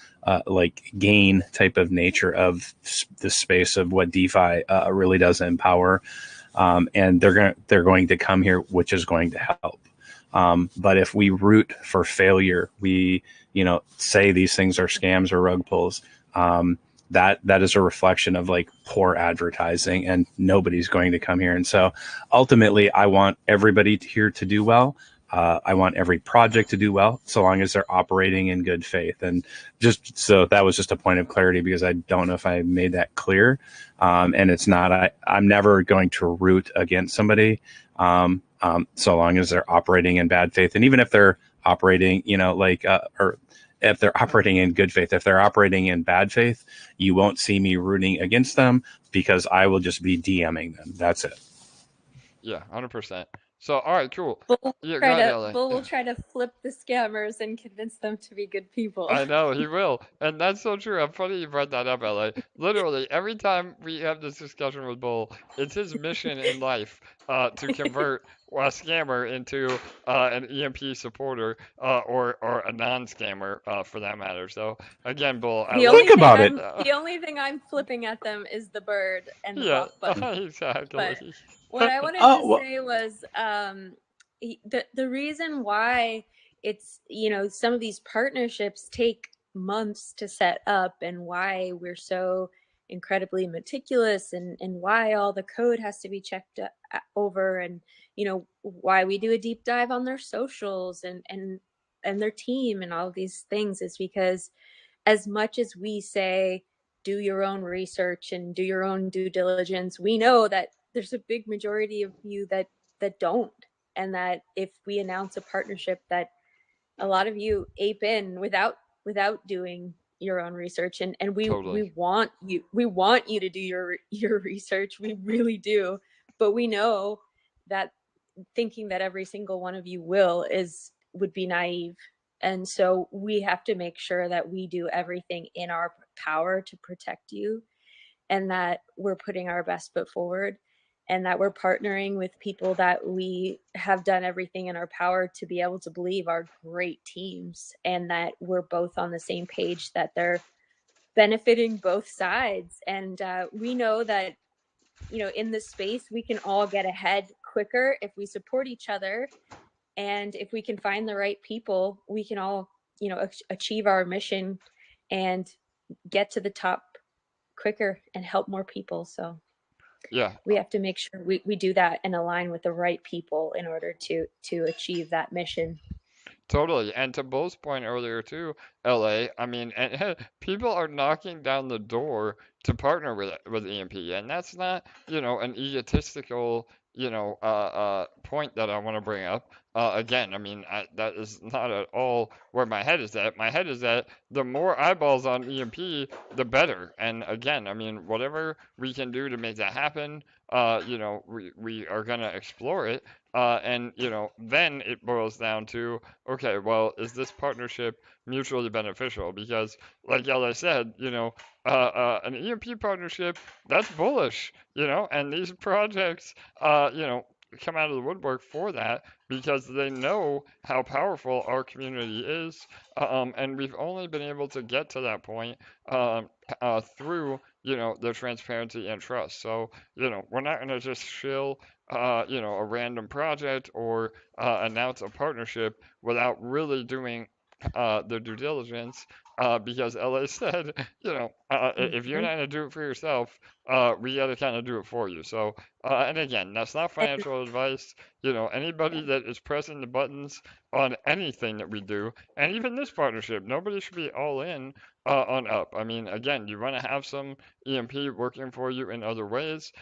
gain type of nature of the space of what DeFi really does empower, and they're going to come here, which is going to help. But if we root for failure, we say these things are scams or rug pulls, that is a reflection of poor advertising, and nobody's going to come here. And so ultimately, I want everybody here to do well. I want every project to do well, so long as they're operating in good faith. And just so that was just a point of clarity, because I don't know if I made that clear. And it's not, I'm never going to root against somebody, so long as they're operating in bad faith. And even if they're operating, or if they're operating in good faith, if they're operating in bad faith, you won't see me rooting against them, because I will just be DMing them. That's it. Yeah, 100%. So, all right, cool. Bull Yeah, will try to flip the scammers and convince them to be good people. I know, he will. And that's so true. I'm funny you brought that up, LA. Literally, every time we have this discussion with Bull, it's his mission in life to convert a scammer into an EMP supporter, or a non-scammer, for that matter. So, again, Bull, I love Think about it. The only thing I'm flipping at them is the bird and the block button. Exactly. But what I wanted to say was the reason why it's, some of these partnerships take months to set up, and why we're so incredibly meticulous, and why all the code has to be checked over, and why we do a deep dive on their socials and their team and all of these things, is because as much as we say do your own research and do your own due diligence, we know that there's a big majority of you that don't, and that if we announce a partnership, that a lot of you ape in without doing your own research, and we Totally. want you to do your research, we really do, but we know that thinking that every single one of you would be naive. And so we have to make sure that we do everything in our power to protect you, and that we're putting our best foot forward, and that we're partnering with people that we have done everything in our power to be able to believe are great teams, and that we're both on the same page, that they're benefiting both sides. And we know that, in this space, we can all get ahead quicker if we support each other. And if we can find the right people, we can all, achieve our mission and get to the top quicker and help more people. So Yeah. we have to make sure we do that and align with the right people in order to achieve that mission. Totally. And to Bull's point earlier too, LA, I mean, and people are knocking down the door to partner with EMP, and that's not, an egotistical, point that I want to bring up. Again, I mean, that is not at all where my head is at. My head is at the more eyeballs on EMP, the better. And again, I mean, whatever we can do to make that happen, we are gonna explore it. And then it boils down to, okay, well, is this partnership mutually beneficial? Because, like Ella said, an EMP partnership, that's bullish, and these projects, come out of the woodwork for that because they know how powerful our community is, and we've only been able to get to that point through, the transparency and trust. So, we're not going to just shill a random project or announce a partnership without really doing the due diligence. Because LA said, if you're Mhm. not going to do it for yourself, we got to kind of do it for you. So, and again, that's not And financial advice. Anybody that is pressing the buttons on anything that we do, and even this partnership, nobody should be all in on up. I mean, again, you want to have some EMP working for you in other ways.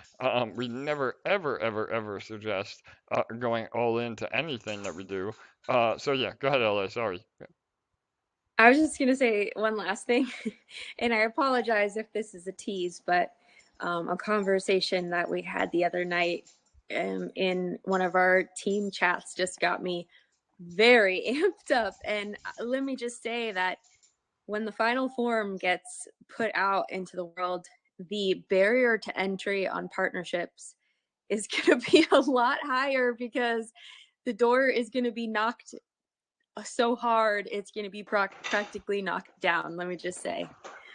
We never, ever, ever, ever suggest going all into anything that we do. So yeah, go ahead, LA. Sorry. I was just gonna say one last thing, and I apologize if this is a tease, but a conversation that we had the other night in one of our team chats just got me very amped up. And let me just say that when the final form gets put out into the world, the barrier to entry on partnerships is going to be a lot higher because the door is going to be knocked so hard it's going to be practically knocked down, let me just say.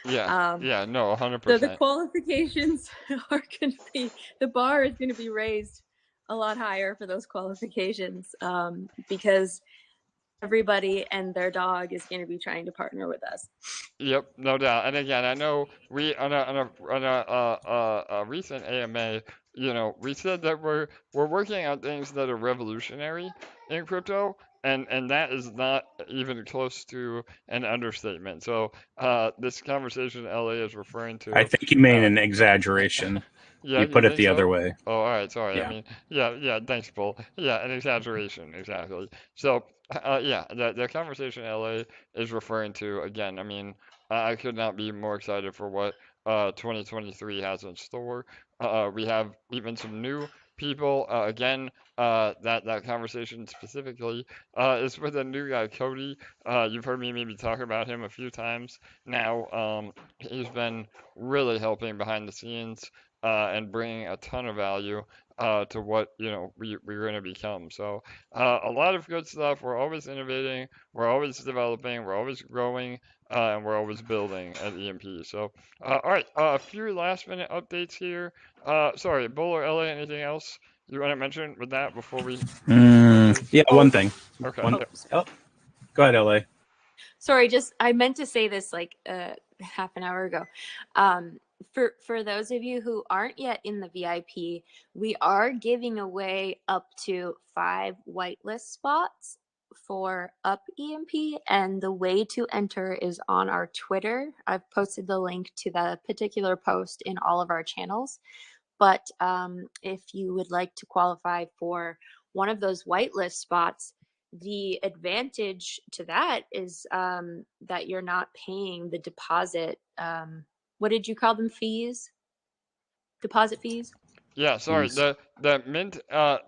Yeah, um yeah, no, so the 100%. qualifications are going to be, the bar is going to be raised a lot higher for those qualifications, because everybody and their dog is going to be trying to partner with us. Yep, no doubt. And again, I know we on a recent AMA, we said that we're working on things that are revolutionary in crypto, and that is not even close to an understatement. So, this conversation LA is referring I to, think you mean uh, an exaggeration. yeah, You you put it think the other so? way. Oh, all right, sorry. I Yeah. mean, yeah, yeah, thanks, Paul. Yeah, an exaggeration, exactly. So, yeah, the conversation LA is referring to, again, I mean, I could not be more excited for what 2023 has in store. We have even some new people. Again, that conversation specifically is with a new guy, Cody. You've heard me maybe talk about him a few times now. He's been really helping behind the scenes and bringing a ton of value to what we're going to become. So a lot of good stuff. We're always innovating. We're always developing. We're always growing. And we're always building at EMP. So, all right, a few last minute updates here. Sorry, Bull or LA, anything else you want to mention with that before we update? Yeah, Oh, one thing. Okay. One. oh, Oh, go ahead, LA. sorry, just I meant to say this like half an hour ago. um for those of you who aren't yet in the VIP, we are giving away up to 5 whitelist spots for upEMP, and the way to enter is on our Twitter. I've posted the link to the particular post in all of our channels. But if you would like to qualify for one of those whitelist spots, the advantage to that is that you're not paying the deposit. What did you call them? Fees? Deposit fees? Yeah, sorry. Fees. The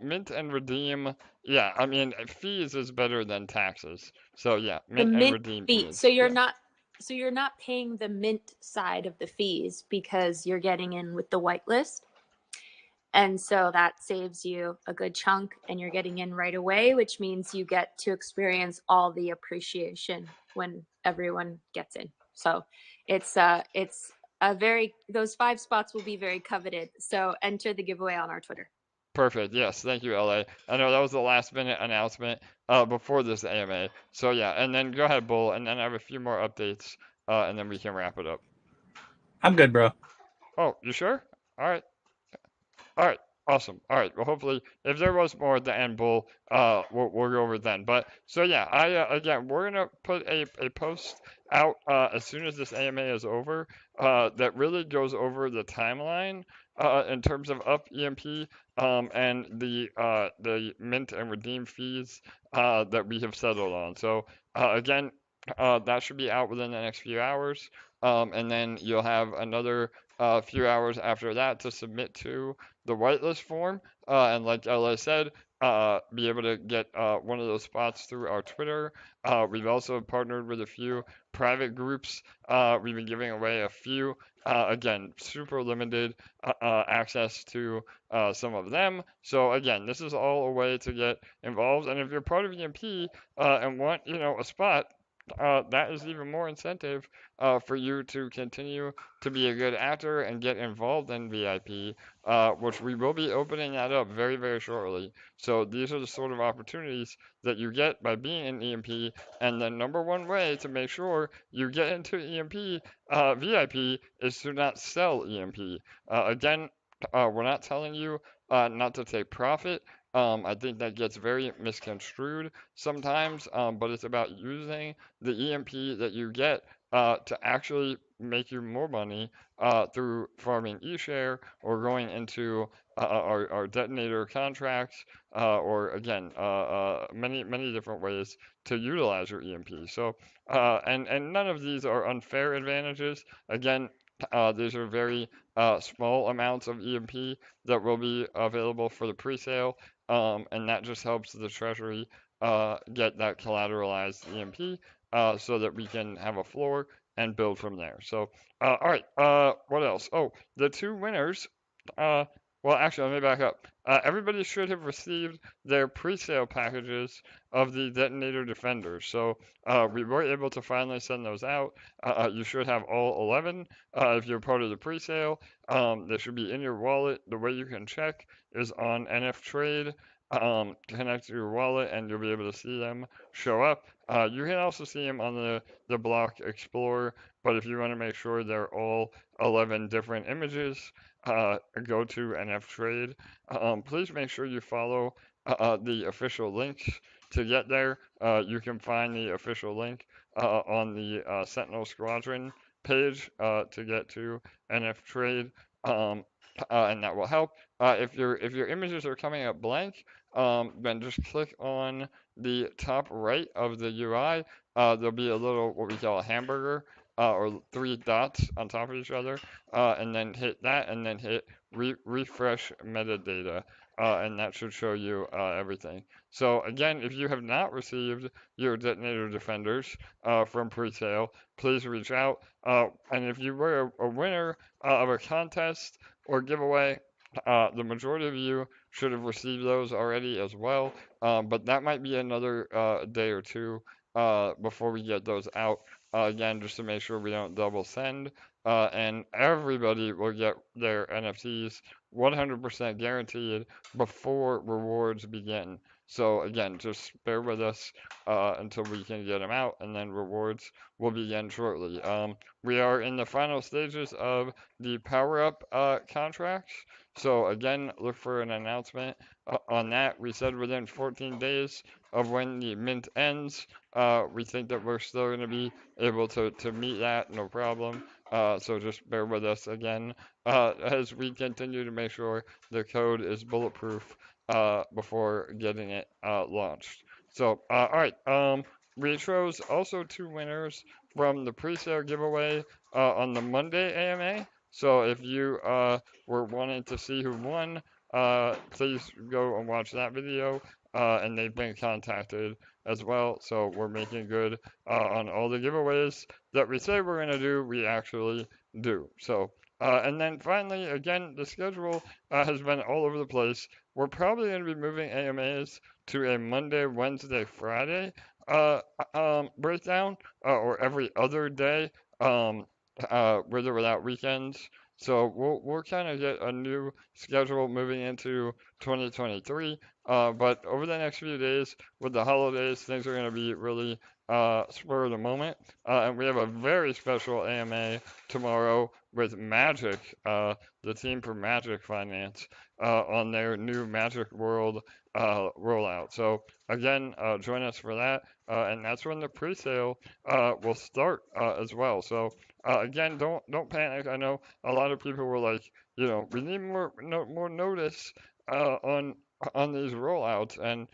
mint and redeem. Yeah, I mean fees is better than taxes. So yeah, The mint and mint redeem fee. fees. Yeah. So you're not paying the mint side of the fees because you're getting in with the whitelist. And so that saves you a good chunk and you're getting in right away, which means you get to experience all the appreciation when everyone gets in. So it's a very, those 5 spots will be very coveted. So enter the giveaway on our Twitter. Perfect. Yes. Thank you, LA. I know that was the last minute announcement before this AMA. So yeah, and then go ahead, Bull, and then I have a few more updates, and then we can wrap it up. I'm good, bro. Oh, you sure? All right. All right. Awesome. All right. Well, hopefully, if there was more at the end, we'll go over it then. But so yeah, again, we're gonna put a post out as soon as this AMA is over that really goes over the timeline in terms of upEMP and the mint and redeem fees that we have settled on. So again, that should be out within the next few hours, and then you'll have another few hours after that to submit to the whitelist form, and like LA said, be able to get one of those spots through our Twitter. We've also partnered with a few private groups. We've been giving away a few, again, super limited access to some of them. So again, this is all a way to get involved. And if you're part of EMP and want, a spot, that is even more incentive for you to continue to be a good actor and get involved in VIP, which we will be opening that up very, very shortly. So these are the sort of opportunities that you get by being in EMP, and the number one way to make sure you get into EMP VIP is to not sell EMP. Again, we're not telling you not to take profit. I think that gets very misconstrued sometimes, but it's about using the EMP that you get to actually make you more money through farming eShare or going into our detonator contracts or again many different ways to utilize your EMP. So and none of these are unfair advantages. Again, these are very small amounts of EMP that will be available for the pre-sale, and that just helps the treasury get that collateralized EMP so that we can have a floor and build from there. So, all right, what else? Oh, the two winners. Well, actually, let me back up. Everybody should have received their pre-sale packages of the Detonator Defenders. So we were able to finally send those out. You should have all 11 if you're part of the pre-sale. They should be in your wallet. The way you can check is on NF Trade. Connect to your wallet and you'll be able to see them show up. You can also see them on the Block Explorer, but if you want to make sure they're all 11 different images, go to NF Trade. Please make sure you follow the official links to get there. You can find the official link on the Sentinel Squadron page to get to NF Trade, and that will help. If your images are coming up blank, then just click on the top right of the UI. There'll be a little what we call a hamburger or three dots on top of each other, and then hit that, and then hit refresh metadata, and that should show you everything. So again, if you have not received your Detonator Defenders from pre-sale, please reach out. And if you were a winner of a contest or giveaway, the majority of you should have received those already as well, but that might be another day or two before we get those out. Again, just to make sure we don't double send, and everybody will get their NFTs 100% guaranteed before rewards begin. So again, just bear with us until we can get them out, and then rewards will begin shortly. We are in the final stages of the Power Up contracts. So again, look for an announcement on that. We said within 14 days of when the mint ends. We think that we're still going to be able to meet that, no problem. So just bear with us again as we continue to make sure the code is bulletproof before getting it launched. So, all right. We chose also two winners from the pre-sale giveaway on the Monday AMA. So if you were wanting to see who won, please go and watch that video. And they've been contacted as well. So we're making good on all the giveaways that we say we're going to do, we actually do. So, and then finally, again, the schedule has been all over the place. We're probably going to be moving AMAs to a Monday, Wednesday, Friday breakdown, or every other day, with or without weekends. So we'll kind of get a new schedule moving into 2023. But over the next few days with the holidays, things are going to be really spur of the moment. And we have a very special AMA tomorrow with Magic, the team for Magic Finance, on their new Magic World rollout. So again, join us for that, and that's when the pre-sale will start as well. So again, don't panic. I know a lot of people were like, we need more notice on these rollouts, and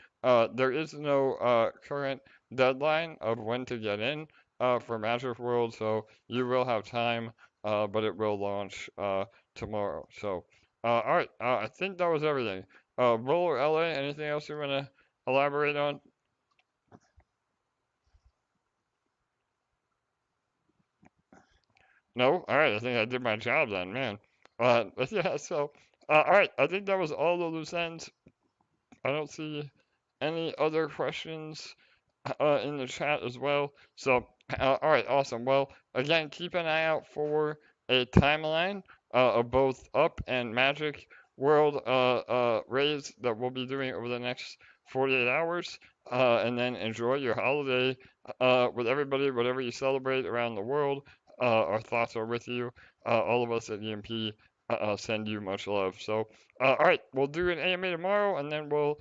there is no current deadline of when to get in for Magic World, so you will have time, but it will launch tomorrow. So, all right, I think that was everything. Bull or LA, anything else you want to elaborate on? No? All right, I think I did my job then, man. But yeah, so, all right, I think that was all the loose ends. I don't see any other questions in the chat as well. So, all right, awesome. Well, again, keep an eye out for a timeline of both Up and Magic World raids that we'll be doing over the next 48 hours. And then enjoy your holiday with everybody, whatever you celebrate around the world. Our thoughts are with you. All of us at EMP send you much love. So, all right, we'll do an AMA tomorrow, and then we'll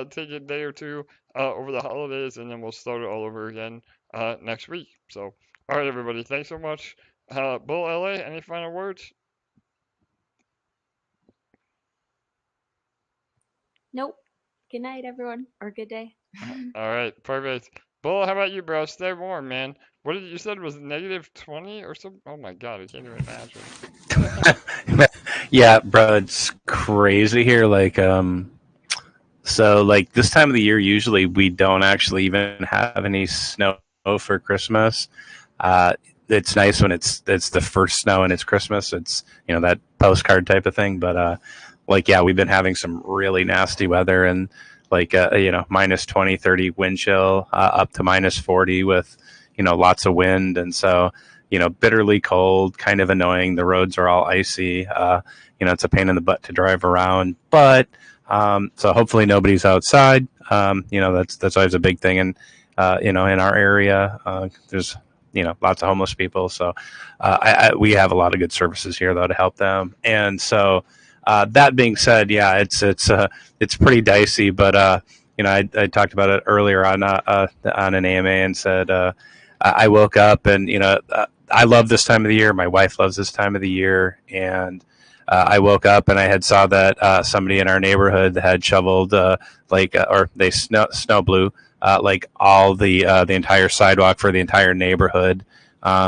take a day or two over the holidays, and then we'll start it all over again next week. So, all right, everybody, thanks so much. Bull LA, any final words? Nope. Good night, everyone, or good day. All right, perfect. Bull, how about you, bro? Stay warm, man. What did you said was -20 or something? Oh my God, I can't even imagine. Yeah, bro, it's crazy here. So like this time of the year, usually we don't actually even have any snow for Christmas. It's nice when it's the first snow and it's Christmas. It's that postcard type of thing. But yeah, we've been having some really nasty weather and -20, 30 wind chill, up to -40 with lots of wind, and so bitterly cold, kind of annoying. The roads are all icy. It's a pain in the butt to drive around, but so hopefully nobody's outside. That's always a big thing, and in our area, there's lots of homeless people. So we have a lot of good services here though to help them. And so that being said, yeah, it's pretty dicey. But I talked about it earlier on an AMA and said I woke up and I love this time of the year. My wife loves this time of the year, and I woke up and I had saw that somebody in our neighborhood had shoveled or they snow blew all the entire sidewalk for the entire neighborhood,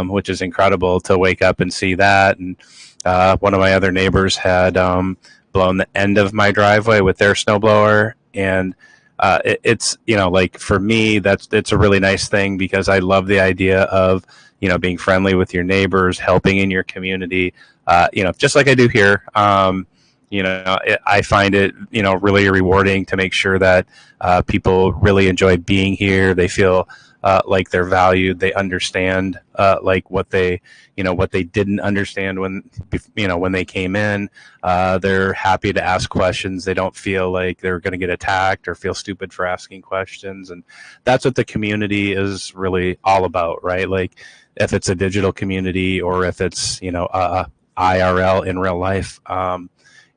which is incredible to wake up and see that. And one of my other neighbors had blown the end of my driveway with their snowblower, and it's for me it's a really nice thing because I love the idea of being friendly with your neighbors, helping in your community, just like I do here. I find it really rewarding to make sure that people really enjoy being here. They feel like they're valued. They understand what they didn't understand when they came in. They're happy to ask questions. They don't feel like they're going to get attacked or feel stupid for asking questions. And that's what the community is really all about, right? Like if it's a digital community or if it's IRL in real life.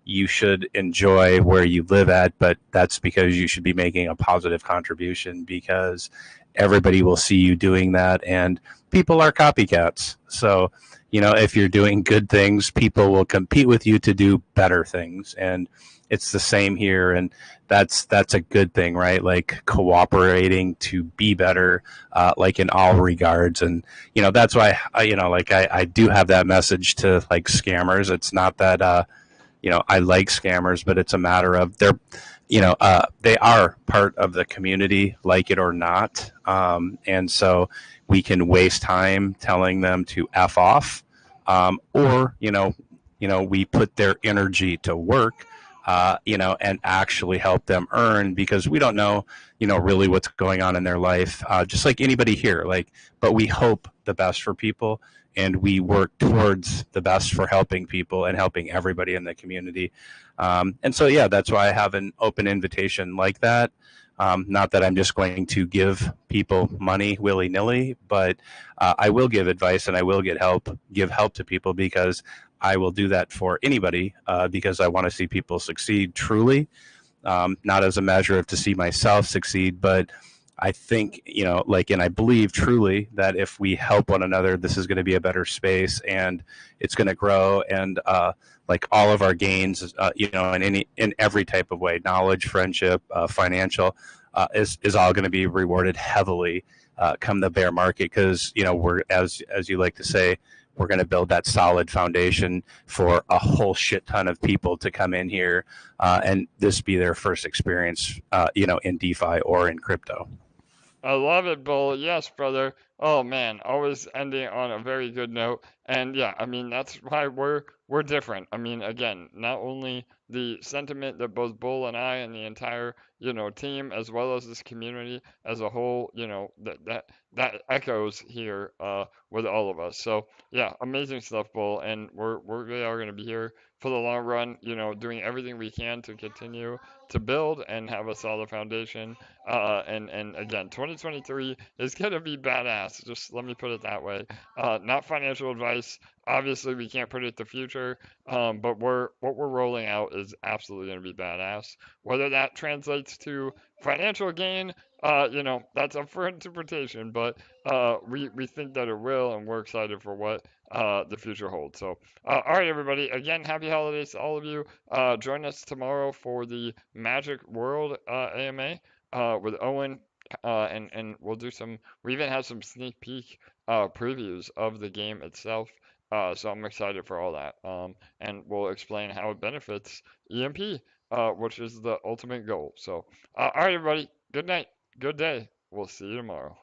You should enjoy where you live at, but that's because you should be making a positive contribution, because everybody will see you doing that, and people are copycats. So, if you're doing good things, people will compete with you to do better things. And it's the same here. And that's a good thing, right? Like cooperating to be better, in all regards. And, that's why, I do have that message to scammers. It's not that, I like scammers, but it's a matter of they are part of the community, like it or not. And so we can waste time telling them to F off, or, we put their energy to work, and actually help them earn, because we don't know, really what's going on in their life, just like anybody here, but we hope the best for people. And we work towards the best for helping people and helping everybody in the community. And so, yeah, that's why I have an open invitation like that. Not that I'm just going to give people money willy-nilly, but I will give advice and I will give help to people, because I will do that for anybody, because I want to see people succeed truly, not as a measure of to see myself succeed, but I think, and I believe truly that if we help one another, this is going to be a better space and it's going to grow. And like all of our gains, in every type of way, knowledge, friendship, financial, is all going to be rewarded heavily come the bear market, because we're, as you like to say, we're going to build that solid foundation for a whole shit ton of people to come in here and this be their first experience, in DeFi or in crypto. I love it, Bull. Yes, brother. Oh man, always ending on a very good note. And yeah, I mean that's why we're different. I mean, again, not only the sentiment that both Bull and I and the entire team, as well as this community as a whole, that echoes here with all of us. So yeah, amazing stuff, Bull. And we really are going to be here for the long run. Doing everything we can to continue to build and have a solid foundation. And again, 2023 is gonna be badass. Just let me put it that way. Not financial advice. Obviously, we can't predict the future, but what we're rolling out is absolutely gonna be badass. Whether that translates to financial gain, that's up for interpretation. But we think that it will, and we're excited for what the future holds. So, all right, everybody. Again, happy holidays to all of you. Join us tomorrow for the Magic World AMA with Owen, and we'll do some. We even have some sneak peek previews of the game itself. So I'm excited for all that. And we'll explain how it benefits EMP, which is the ultimate goal. So, all right, everybody. Good night. Good day. We'll see you tomorrow.